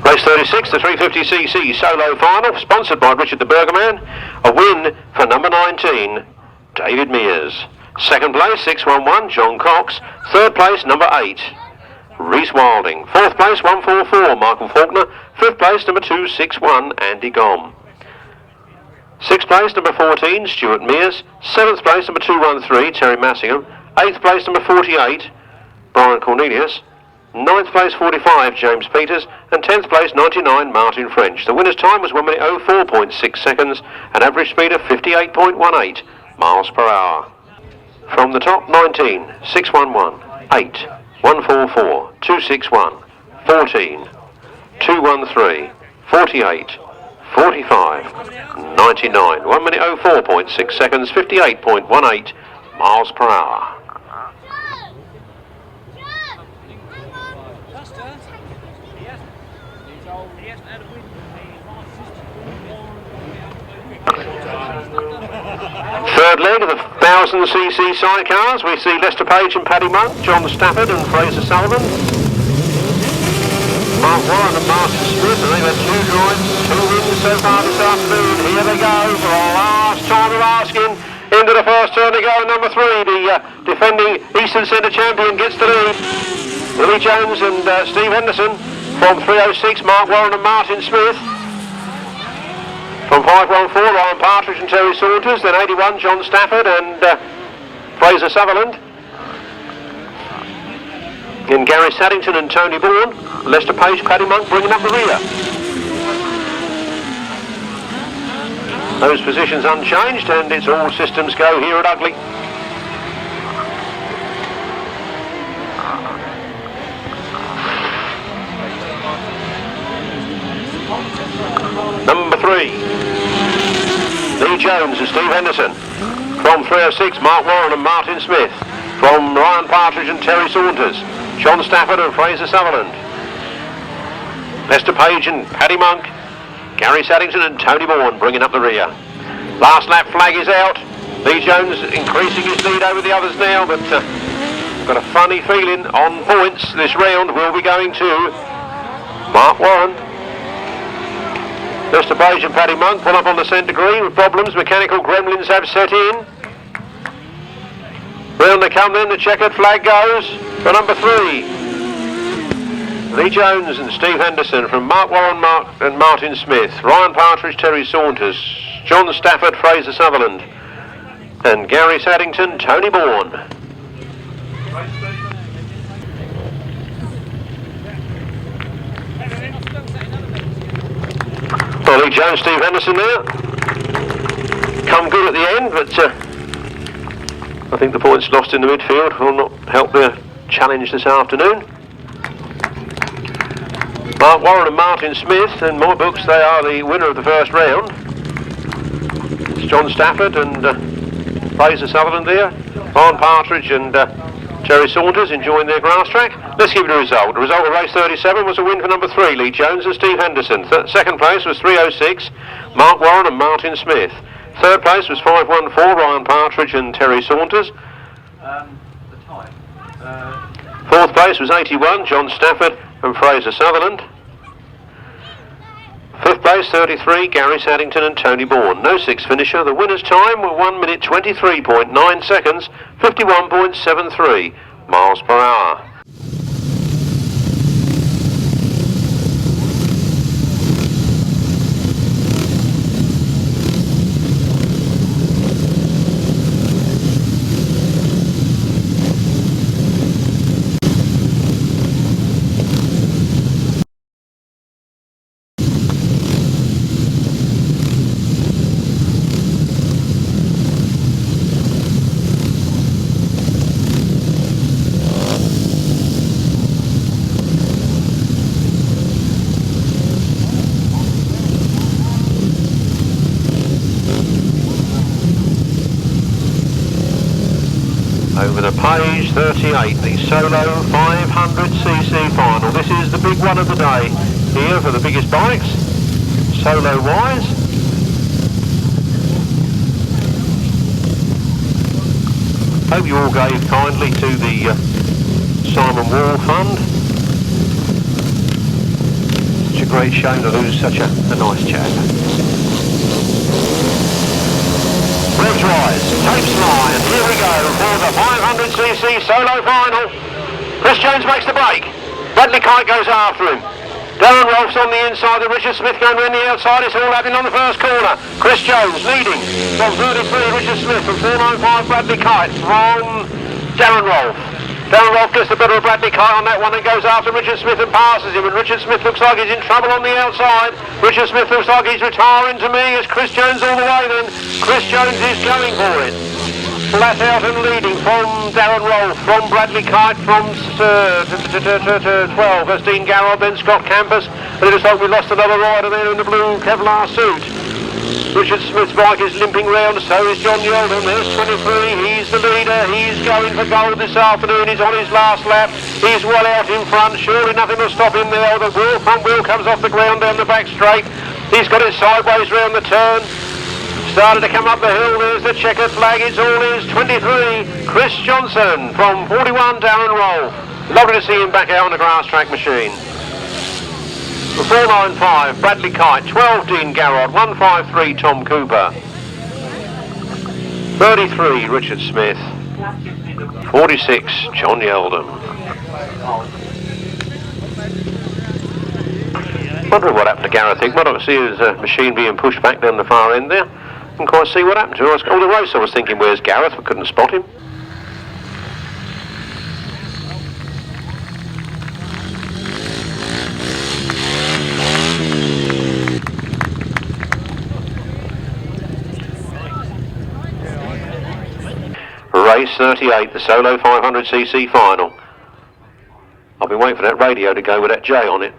Race 36, the 350cc solo final, sponsored by Richard the Burger Man. A win for number 19, David Mears. Second place, 611, John Cox. Third place, number 8, Rhys Wilding. Fourth place, 144, Michael Faulkner. Fifth place, number 261, Andy Gom. Sixth place, number 14, Stuart Mears. Seventh place, number 213, Terry Massingham. Eighth place, number 48, Brian Cornelius. Ninth place, 45, James Peters, and 10th place, 99, Martin French. The winner's time was 1 minute 04.6 seconds, an average speed of 58.18 miles per hour. From the top, 19, 611, 8, 144, 261, 14, 213, 48, 45, 99. 1 minute 04.6 seconds, 58.18 miles per hour. Third leg of the 1000cc sidecars. We see Lester Page and Paddy Monk, John Stafford and Fraser Sullivan, Mark Warren and Martin Smith, and they've had 2 drives, 2 wins so far this afternoon. Here they go for a last time of asking. Into the first turn they go, number 3, the defending Eastern Centre champion gets the lead. Willie Jones and Steve Henderson from 306, Mark Warren and Martin Smith. From 514, Ryan Partridge and Terry Saunders, then 81, John Stafford and Fraser Sutherland. In Gary Saddington and Tony Bourne, Lester Page, Paddy Monk bringing up the rear. Those positions unchanged, and it's all systems go here at Ugley. Number 3, Lee Jones and Steve Henderson. From 306, Mark Warren and Martin Smith. From Ryan Partridge and Terry Saunders, John Stafford and Fraser Sutherland. Lester Page and Paddy Monk, Gary Saddington and Tony Bourne bringing up the rear. Last lap flag is out. Lee Jones increasing his lead over the others now, but got a funny feeling on points this round will be going to Mark Warren. Lester Page and Paddy Monk pull up on the centre green with problems. Mechanical gremlins have set in. Round they come then, the checkered flag goes for number 3. Lee Jones and Steve Henderson from Mark Warren and Martin Smith. Ryan Partridge, Terry Saunders, John Stafford, Fraser Sutherland, and Gary Saddington, Tony Bourne. Well, Lee Jones, Steve Henderson there. Come good at the end, but I think the points lost in the midfield will not help their challenge this afternoon. Mark Warren and Martin Smith, in my books they are the winner of the first round. It's John Stafford and Fraser Sutherland there. Ryan Partridge and Terry Saunders enjoying their grass track. Let's give it a result. The result of race 37 was a win for number 3, Lee Jones and Steve Henderson. Second place was 306, Mark Warren and Martin Smith. Third place was 514, Ryan Partridge and Terry Saunders. The time. Fourth place was 81, John Stafford and Fraser Sutherland. Fifth place, 33, Gary Saddington and Tony Bourne. No 6th finisher. The winner's time were 1 minute 23.9 seconds, 51.73 miles per hour. Over the page 38, the Solo 500cc final. This is the big one of the day here for the biggest bikes, Solo wise. Hope you all gave kindly to the Simon Wall Fund. Such a great shame to lose such a nice chap. Revs rise, tapes fly, and here we go for the 500cc solo final. Chris Jones makes the break. Bradley Kite goes after him. Darren Rolph's on the inside, the Richard Smith going around the outside. It's all happening on the first corner. Chris Jones leading from 33, Richard Smith from 495, Bradley Kite from Darren Rolph. Darren Rolph gets the better of Bradley Kite on that one and goes after Richard Smith and passes him, and Richard Smith looks like he's in trouble on the outside. Richard Smith looks like he's retiring to me. It's Chris Jones all the way then. Chris Jones is going for it. flat out and leading from Darren Rolph, from Bradley Kite, from 12, as Dean Garrod, then Scott Camposs, and it looks like we lost another rider there in the blue Kevlar suit. Richard Smith's bike is limping round, so is John Yeldham. There's 23, he's the leader, he's going for gold this afternoon, he's on his last lap, he's well out in front, surely nothing will stop him there. The front wheel comes off the ground down the back straight, he's got it sideways round the turn, started to come up the hill, there's the checkered flag, it's all his, 23, Chris Johnson, from 41, Darren Rolph. Lovely to see him back out on the grass track machine. 495, Bradley Kite, 12, Dean Garrod, 153, Tom Cooper, 33, Richard Smith, 46, John Yeldham. Wondering what happened to Gareth Hickmott. I could see his machine being pushed back down the far end there. Couldn't quite see what happened to him. All the race I was thinking, where's Gareth? But couldn't spot him. Race 38, the solo 500cc final. I've been waiting for that radio to go with that J on it.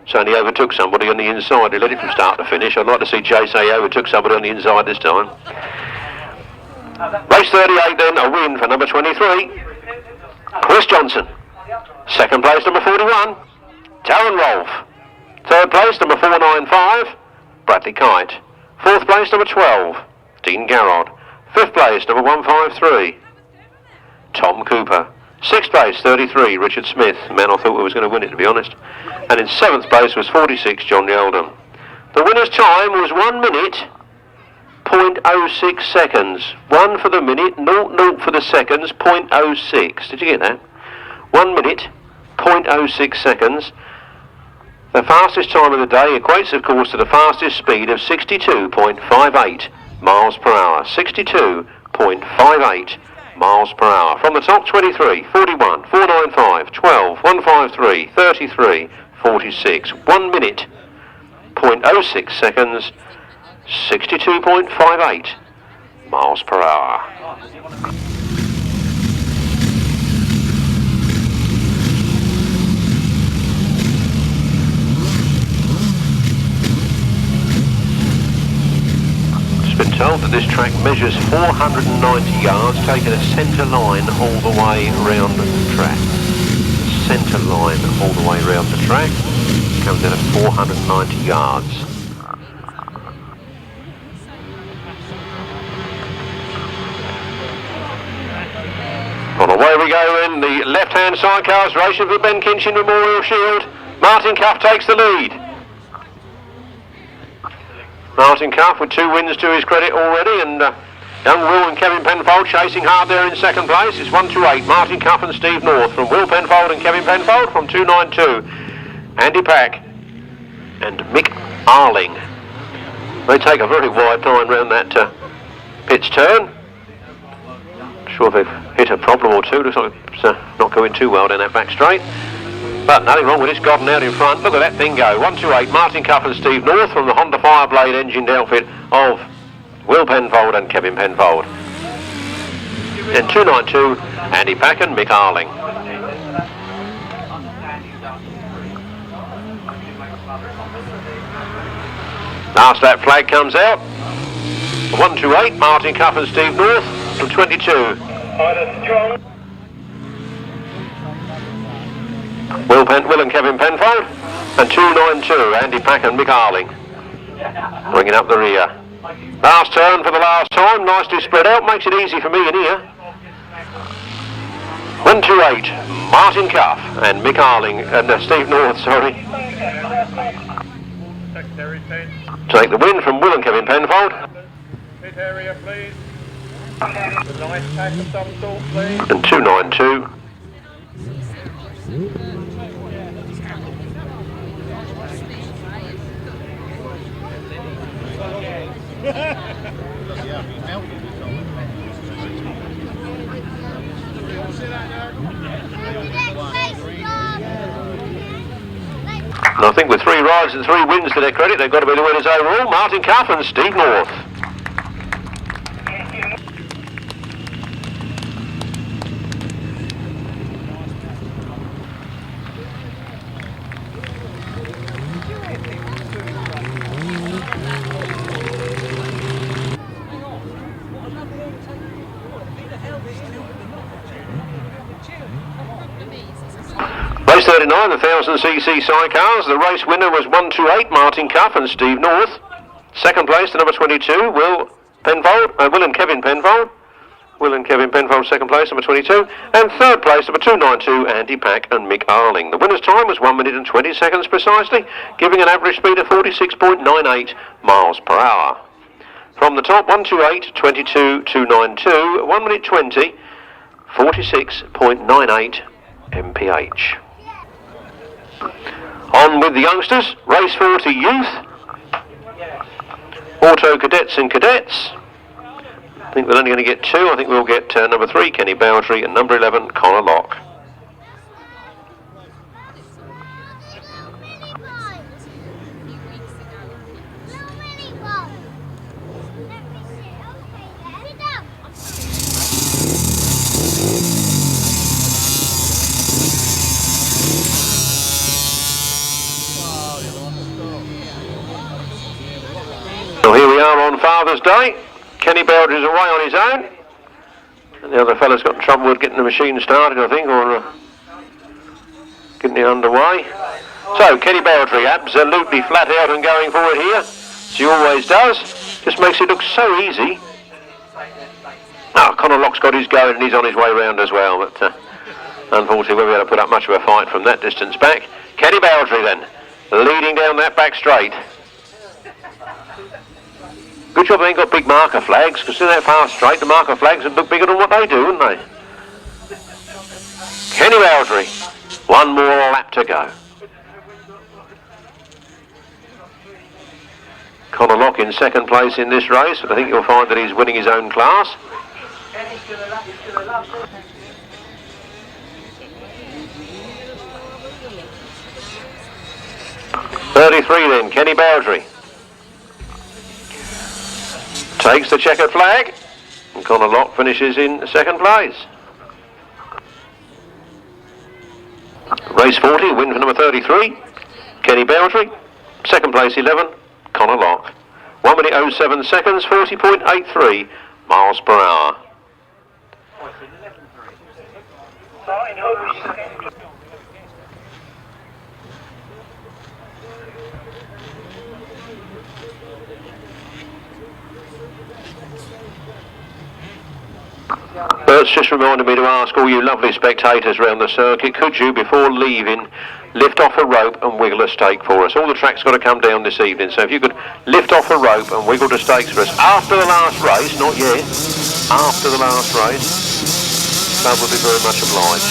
So he overtook somebody on the inside. He led it from start to finish. I'd like to see Jay say he overtook somebody on the inside this time. Race 38 then, a win for number 23, Chris Johnson. Second place, number 41, Darren Rolph. Third place, number 495, Bradley Kite. Fourth place, number 12, Dean Garrod. Fifth place, number 153, Tom Cooper. Sixth place, 33, Richard Smith. Man, I thought we was going to win it, to be honest. And in seventh place was 46, John Yeldham. The winner's time was 1 minute, 0.06 seconds. 1 for the minute, 0 for the seconds, 0.06. Did you get that? 1 minute, 0.06 seconds. The fastest time of the day equates, of course, to the fastest speed of 62.58 miles per hour. 62.58 miles per hour. From the top, 23, 41, 495, 12, 153, 33, 46. 1 minute, 0.06 seconds, 62.58 miles per hour. Been told that this track measures 490 yards, taking a centre line all the way around the track. Centre line all the way around the track comes in at 490 yards. On away we go in the left-hand sidecars, racing for the Ben Kinchin Memorial Shield. Martin Cuff takes the lead. Martin Cuff with 2 wins to his credit already, and young Will and Kevin Penfold chasing hard there in second place. It's 128, Martin Cuff and Steve North from Will Penfold and Kevin Penfold from 292. Andy Pack and Mick Arling. They take a very wide line round that pits turn. Sure they've hit a problem or two. Looks like it's not going too well down that back straight. But nothing wrong with this Godden out in front. Look at that thing go. 128, Martin Cuff and Steve North from the Honda Fireblade engined outfit of Will Penfold and Kevin Penfold. And 292, Andy Pack and Mick Arling. Last lap flag comes out. 128, Martin Cuff and Steve North from 22. Will and Kevin Penfold, and 292, Andy Pack and Mick Arling, bringing up the rear. Last turn for the last time, nicely spread out, makes it easy for me in here. 128, Martin Cuff and Mick Arling, and Steve North, sorry. Take the win from Will and Kevin Penfold. Pit area, please. A nice pack of some sort, please. And 292. And I think with 3 rides and 3 wins to their credit, they've got to be the winners overall. Martin Cuff and Steve North. 6:39, the 1000cc Sidecars. The race winner was 128, Martin Cuff and Steve North. Second place to number 22, Will and Kevin Penfold. Will and Kevin Penfold, second place, number 22. And third place, number 292, Andy Pack and Mick Arling. The winner's time was 1 minute and 20 seconds precisely, giving an average speed of 46.98 miles per hour. From the top, 128, 22, 292, 1 minute 20, 46.98 mph. On with the youngsters, race 40 youth, auto cadets and cadets. I think we're only going to get two. I think we'll get number 3, Kenny Bowdery, and number 11, Connor Locke. So here we are on Father's Day. Kenny Bowdery's away on his own, and the other fella's got trouble with getting the machine started, I think, or getting it underway. So Kenny Bowdery absolutely flat out and going for it here, as he always does. Just makes it look so easy. Connor Locke's got his going and he's on his way round as well, but unfortunately we won't be able to put up much of a fight from that distance back. Kenny Bowdery then, leading down that back straight. Good job they ain't got big marker flags, because in that far straight the marker flags would look bigger than what they do, wouldn't they? Kenny Bowdery, one more lap to go. Connor Locke in second place in this race, but I think you'll find that he's winning his own class. 33 then, Kenny Bowdery. Takes the checkered flag, and Connor Locke finishes in second place. Race 40, win for number 33, Kenny Bowdery. Second place 11, Connor Locke. 1 minute 07 seconds, 40.83 miles per hour. Bert's just reminded me to ask all you lovely spectators around the circuit, could you, before leaving, lift off a rope and wiggle a stake for us? All the track's got to come down this evening, so if you could lift off a rope and wiggle the stakes for us after the last race, not yet, after the last race, that would be very much obliged.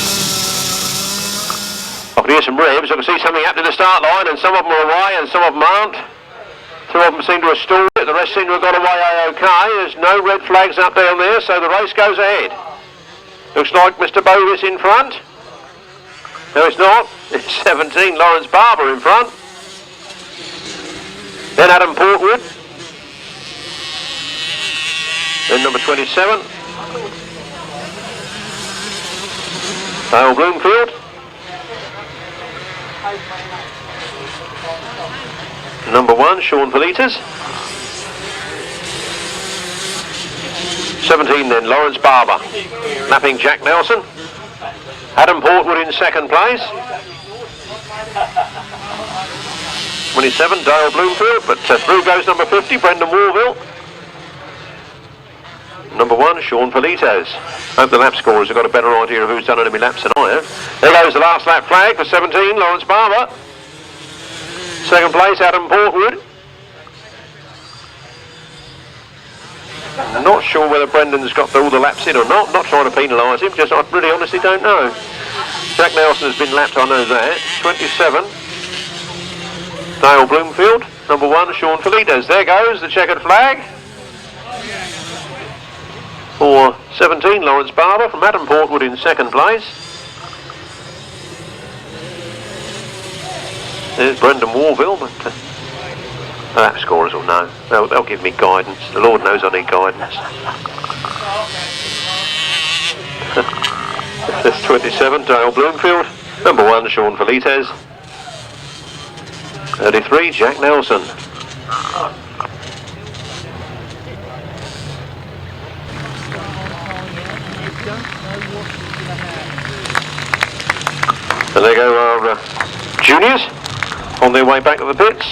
I can hear some revs, I can see something happening at the start line, and some of them are away and some of them aren't. Two of them seem to have stalled it, the rest seem to have got away a-okay. There's no red flags up down there, so the race goes ahead. Looks like Mr. Bovis in front. No, it's not. It's 17, Lawrence Barber in front. Then Adam Portwood. Then number 27. Dale Bloomfield. Number 1, Sean Faillettaz. 17 then, Lawrence Barber. Lapping Jack Nelson. Adam Portwood in second place. 27, Dale Bloomfield, but through goes number 50, Brendan Warville. Number 1, Sean Faillettaz. Hope the lap scorers have got a better idea of who's done any laps than I have. There goes the last lap flag for 17, Lawrence Barber. Second place, Adam Portwood. I'm not sure whether Brendan's got all the laps in or not. Not trying to penalise him, just I really honestly don't know. Jack Nelson has been lapped, I know that. 27. Dale Bloomfield. Number 1, Sean Faillettaz. There goes the checkered flag. For 17, Lawrence Barber from Adam Portwood in second place. There's Brendan Warville, but the lap scorers will know. They'll give me guidance. The Lord knows I need guidance. There's 27, Dale Bloomfield. Number 1, Sean Faillettaz. 33, Jack Nelson. And there go our juniors on their way back to the pits.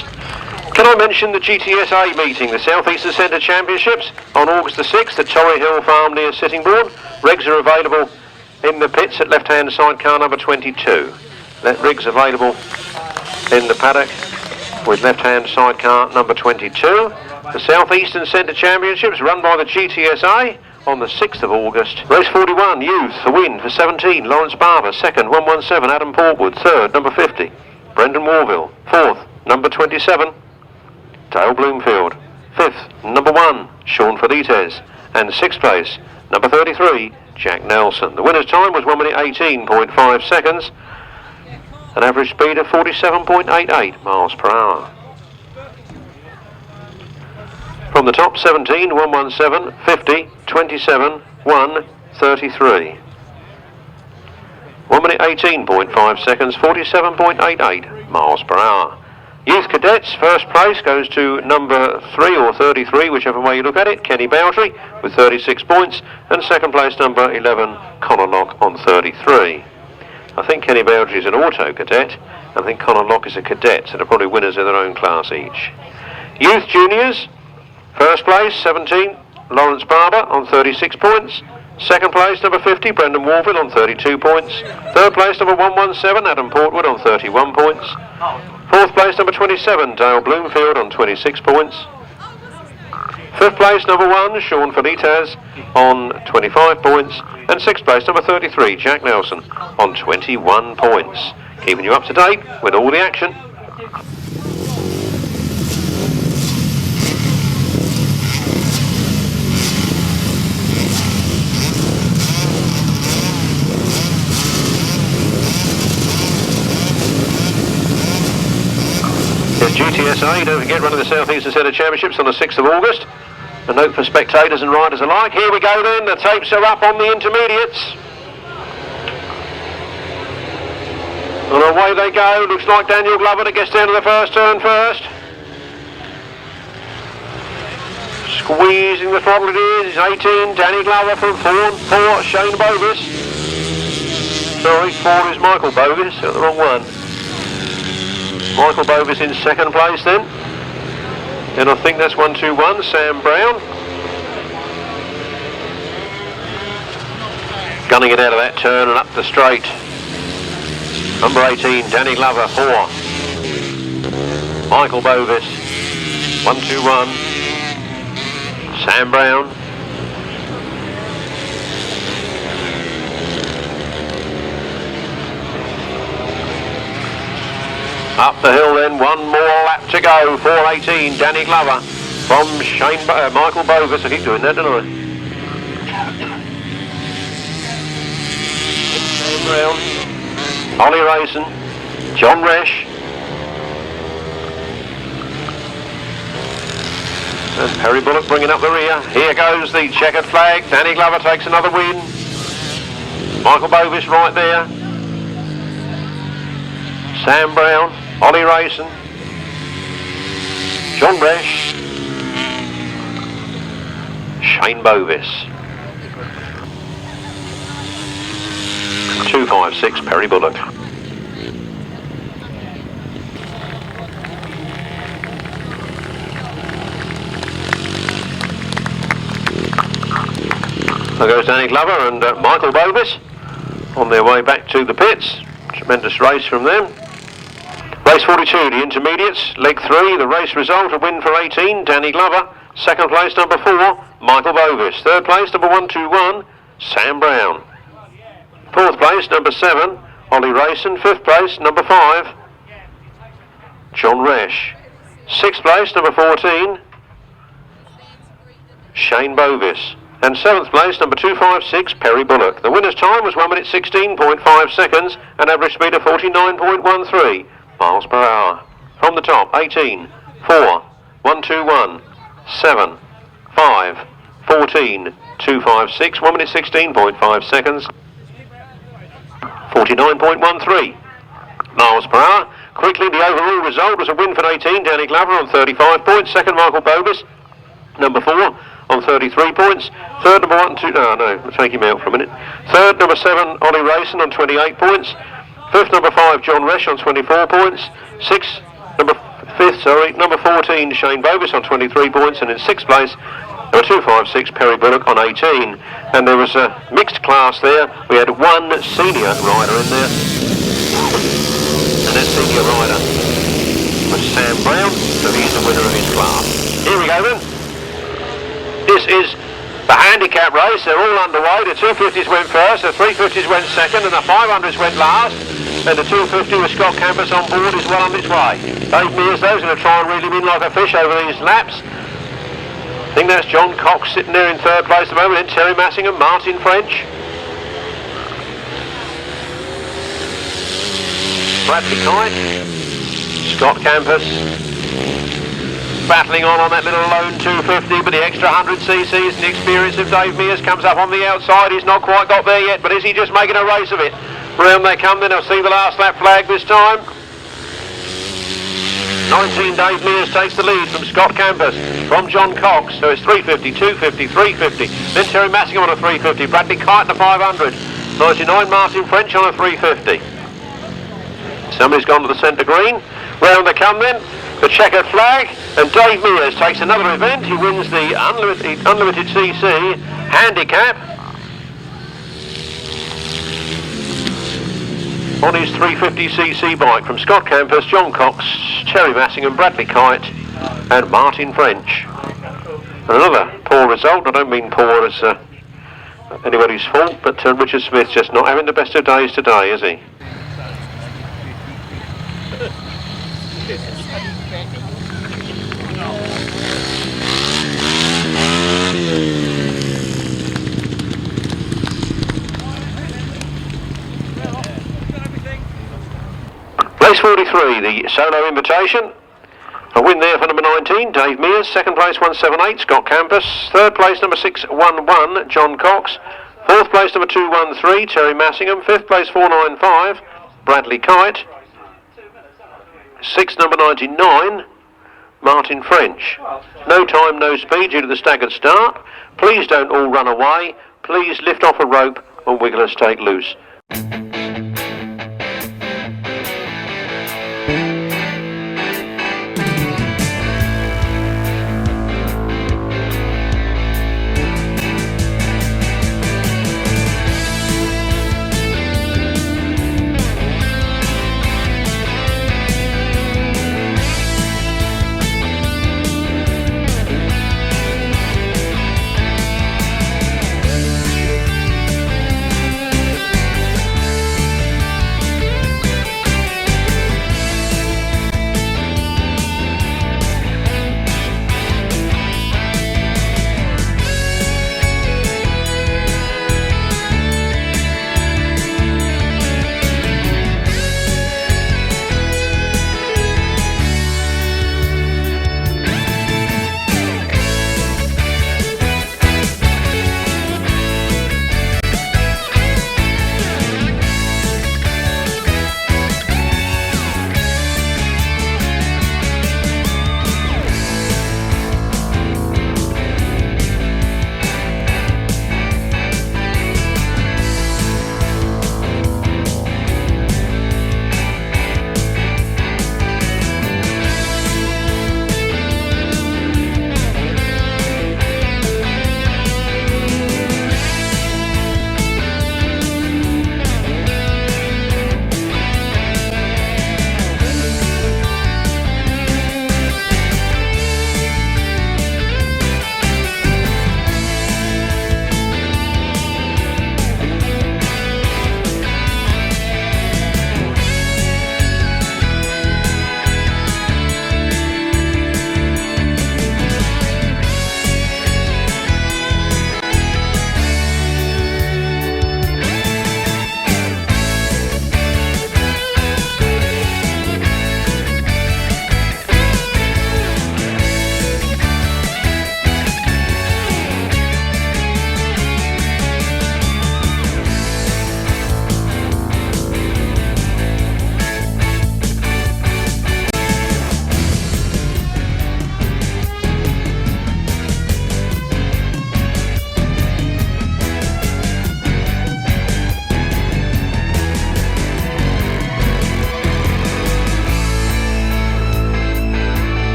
Can I mention the GTSA meeting, the South Eastern Centre Championships, on August the 6th at Torrey Hill Farm near Sittingbourne. Rigs are available in the pits at left-hand side car number 22. Rigs available in the paddock with left-hand side car number 22. The South Eastern Centre Championships run by the GTSA on the 6th of August. Race 41, Youth, the win for 17, Lawrence Barber. Second, 117, Adam Portwood. Third, number 50, Brendan Warville. Fourth, number 27, Dale Bloomfield. Fifth, number 1, Sean Faillettaz. And sixth place, number 33, Jack Nelson. The winner's time was 1 minute 18.5 seconds, an average speed of 47.88 miles per hour. From the top, 17, 117, 50, 27, 1, 33. 1 minute 18.5 seconds, 47.88 miles per hour. Youth Cadets, first place goes to number 3 or 33, whichever way you look at it, Kenny Bowdery with 36 points, and second place number 11, Connor Locke on 33. I think Kenny Bowdery is an auto cadet, I think Connor Locke is a cadet, so they're probably winners in their own class each. Youth Juniors, first place 17, Lawrence Barber on 36 points. Second place number 50, Brendan Warville on 32 points. Third place number 117, Adam Portwood on 31 points. Fourth place number 27, Dale Bloomfield on 26 points. Fifth place number 1, Sean Faillettaz on 25 points. And sixth place number 33, Jack Nelson on 21 points. Keeping you up to date with all the action. GTSA, don't forget, running the South Eastern Centre Championships on the 6th of August. A note for spectators and riders alike. Here we go then, the tapes are up on the intermediates. And away they go, looks like Daniel Glover that gets down to the first turn first. Squeezing the throttle it is, 18, Danny Glover from 4, Shane Bovis. Sorry, 4 is Michael Bovis, got the wrong one. Michael Bovis in second place then. And I think that's 121, Sam Brown. Gunning it out of that turn and up the straight. Number 18, Danny Glover, 4. Michael Bovis, 121. Sam Brown. Up the hill then, one more lap to go, 4:18, Danny Glover from Michael Bovis. I keep doing that, don't I? Brown, Ollie Rayson, John Resch. There's Perry Bullock bringing up the rear. Here goes the checkered flag. Danny Glover takes another win. Michael Bovis right there. Sam Brown, Ollie Rayson, John Resch, Shane Bovis. 256, Perry Bullock. There goes Danny Glover and Michael Bovis on their way back to the pits. Tremendous race from them. Race 42, the intermediates, leg 3, the race result, a win for 18, Danny Glover. Second place, number 4, Michael Bovis. Third place, number 121, Sam Brown. Fourth place, number 7, Ollie Rayson. Fifth place, number 5, John Resch. Sixth place, number 14, Shane Bovis. And seventh place, number 256, Perry Bullock. The winner's time was 1 minute 16.5 seconds, an average speed of 49.13 miles per hour. From the top, 18, 4, 121, 7, 5, 14, 256, 1 minute 16.5 seconds, 49.13 miles per hour. Quickly, the overall result was a win for 18, Danny Glover on 35 points. Second, Michael Bovis, number 4, on 33 points. Third, number 1, 2, no, we'll take him out for a minute. Third, number 7, Ollie Rayson on 28 points. Fifth, number 5, John Resch on 24 points. Sixth, number 14, Shane Bovis on 23 points. And in 6th place, number 256, Perry Bullock on 18. And there was a mixed class there. We had one senior rider in there. And that senior rider was Sam Brown, so he's the winner of his class. Here we go then. This is the handicap race. They're all underway. The 250s went first, the 350s went second, and the 500s went last. And the 250 with Scott Camposs on board is well on its way. Dave Mears, though, is going to try and reel him in like a fish over these laps. I think that's John Cox sitting there in 3rd place at the moment. Then Teri Massingham, Martin French. Bradley Kite, Scott Camposs, battling on that little lone 250, but the extra 100cc's and the experience of Dave Mears comes up on the outside. He's not quite got there yet, but is he just making a race of it? Round they come then. I'll see the last lap flag this time. 19, Dave Mears takes the lead from Scott Camposs, from John Cox, so it's 350, 250, 350, then Teri Massingham on a 350, Bradley Kite on a 500, 99, Martin French on a 350. Somebody's gone to the centre green. Round they come then, the checkered flag, and Dave Mears takes another event. He wins the unlimited CC handicap on his 350cc bike from Scott Camposs, John Cox, Teri Massingham, Bradley Kite and Martin French. And another poor result. I don't mean poor as anybody's fault, but Richard Smith's just not having the best of days today, is he? Place 43, the solo invitation. A win there for number 19, Dave Mears. 2nd place, 178, Scott Camposs. 3rd place, number 611, John Cox. 4th place, number 213, Teri Massingham. 5th place, 495, Bradley Kite. 6th, number 99, Martin French. No time, no speed due to the staggered start. Please don't all run away. Please lift off a rope and wiggle us take loose.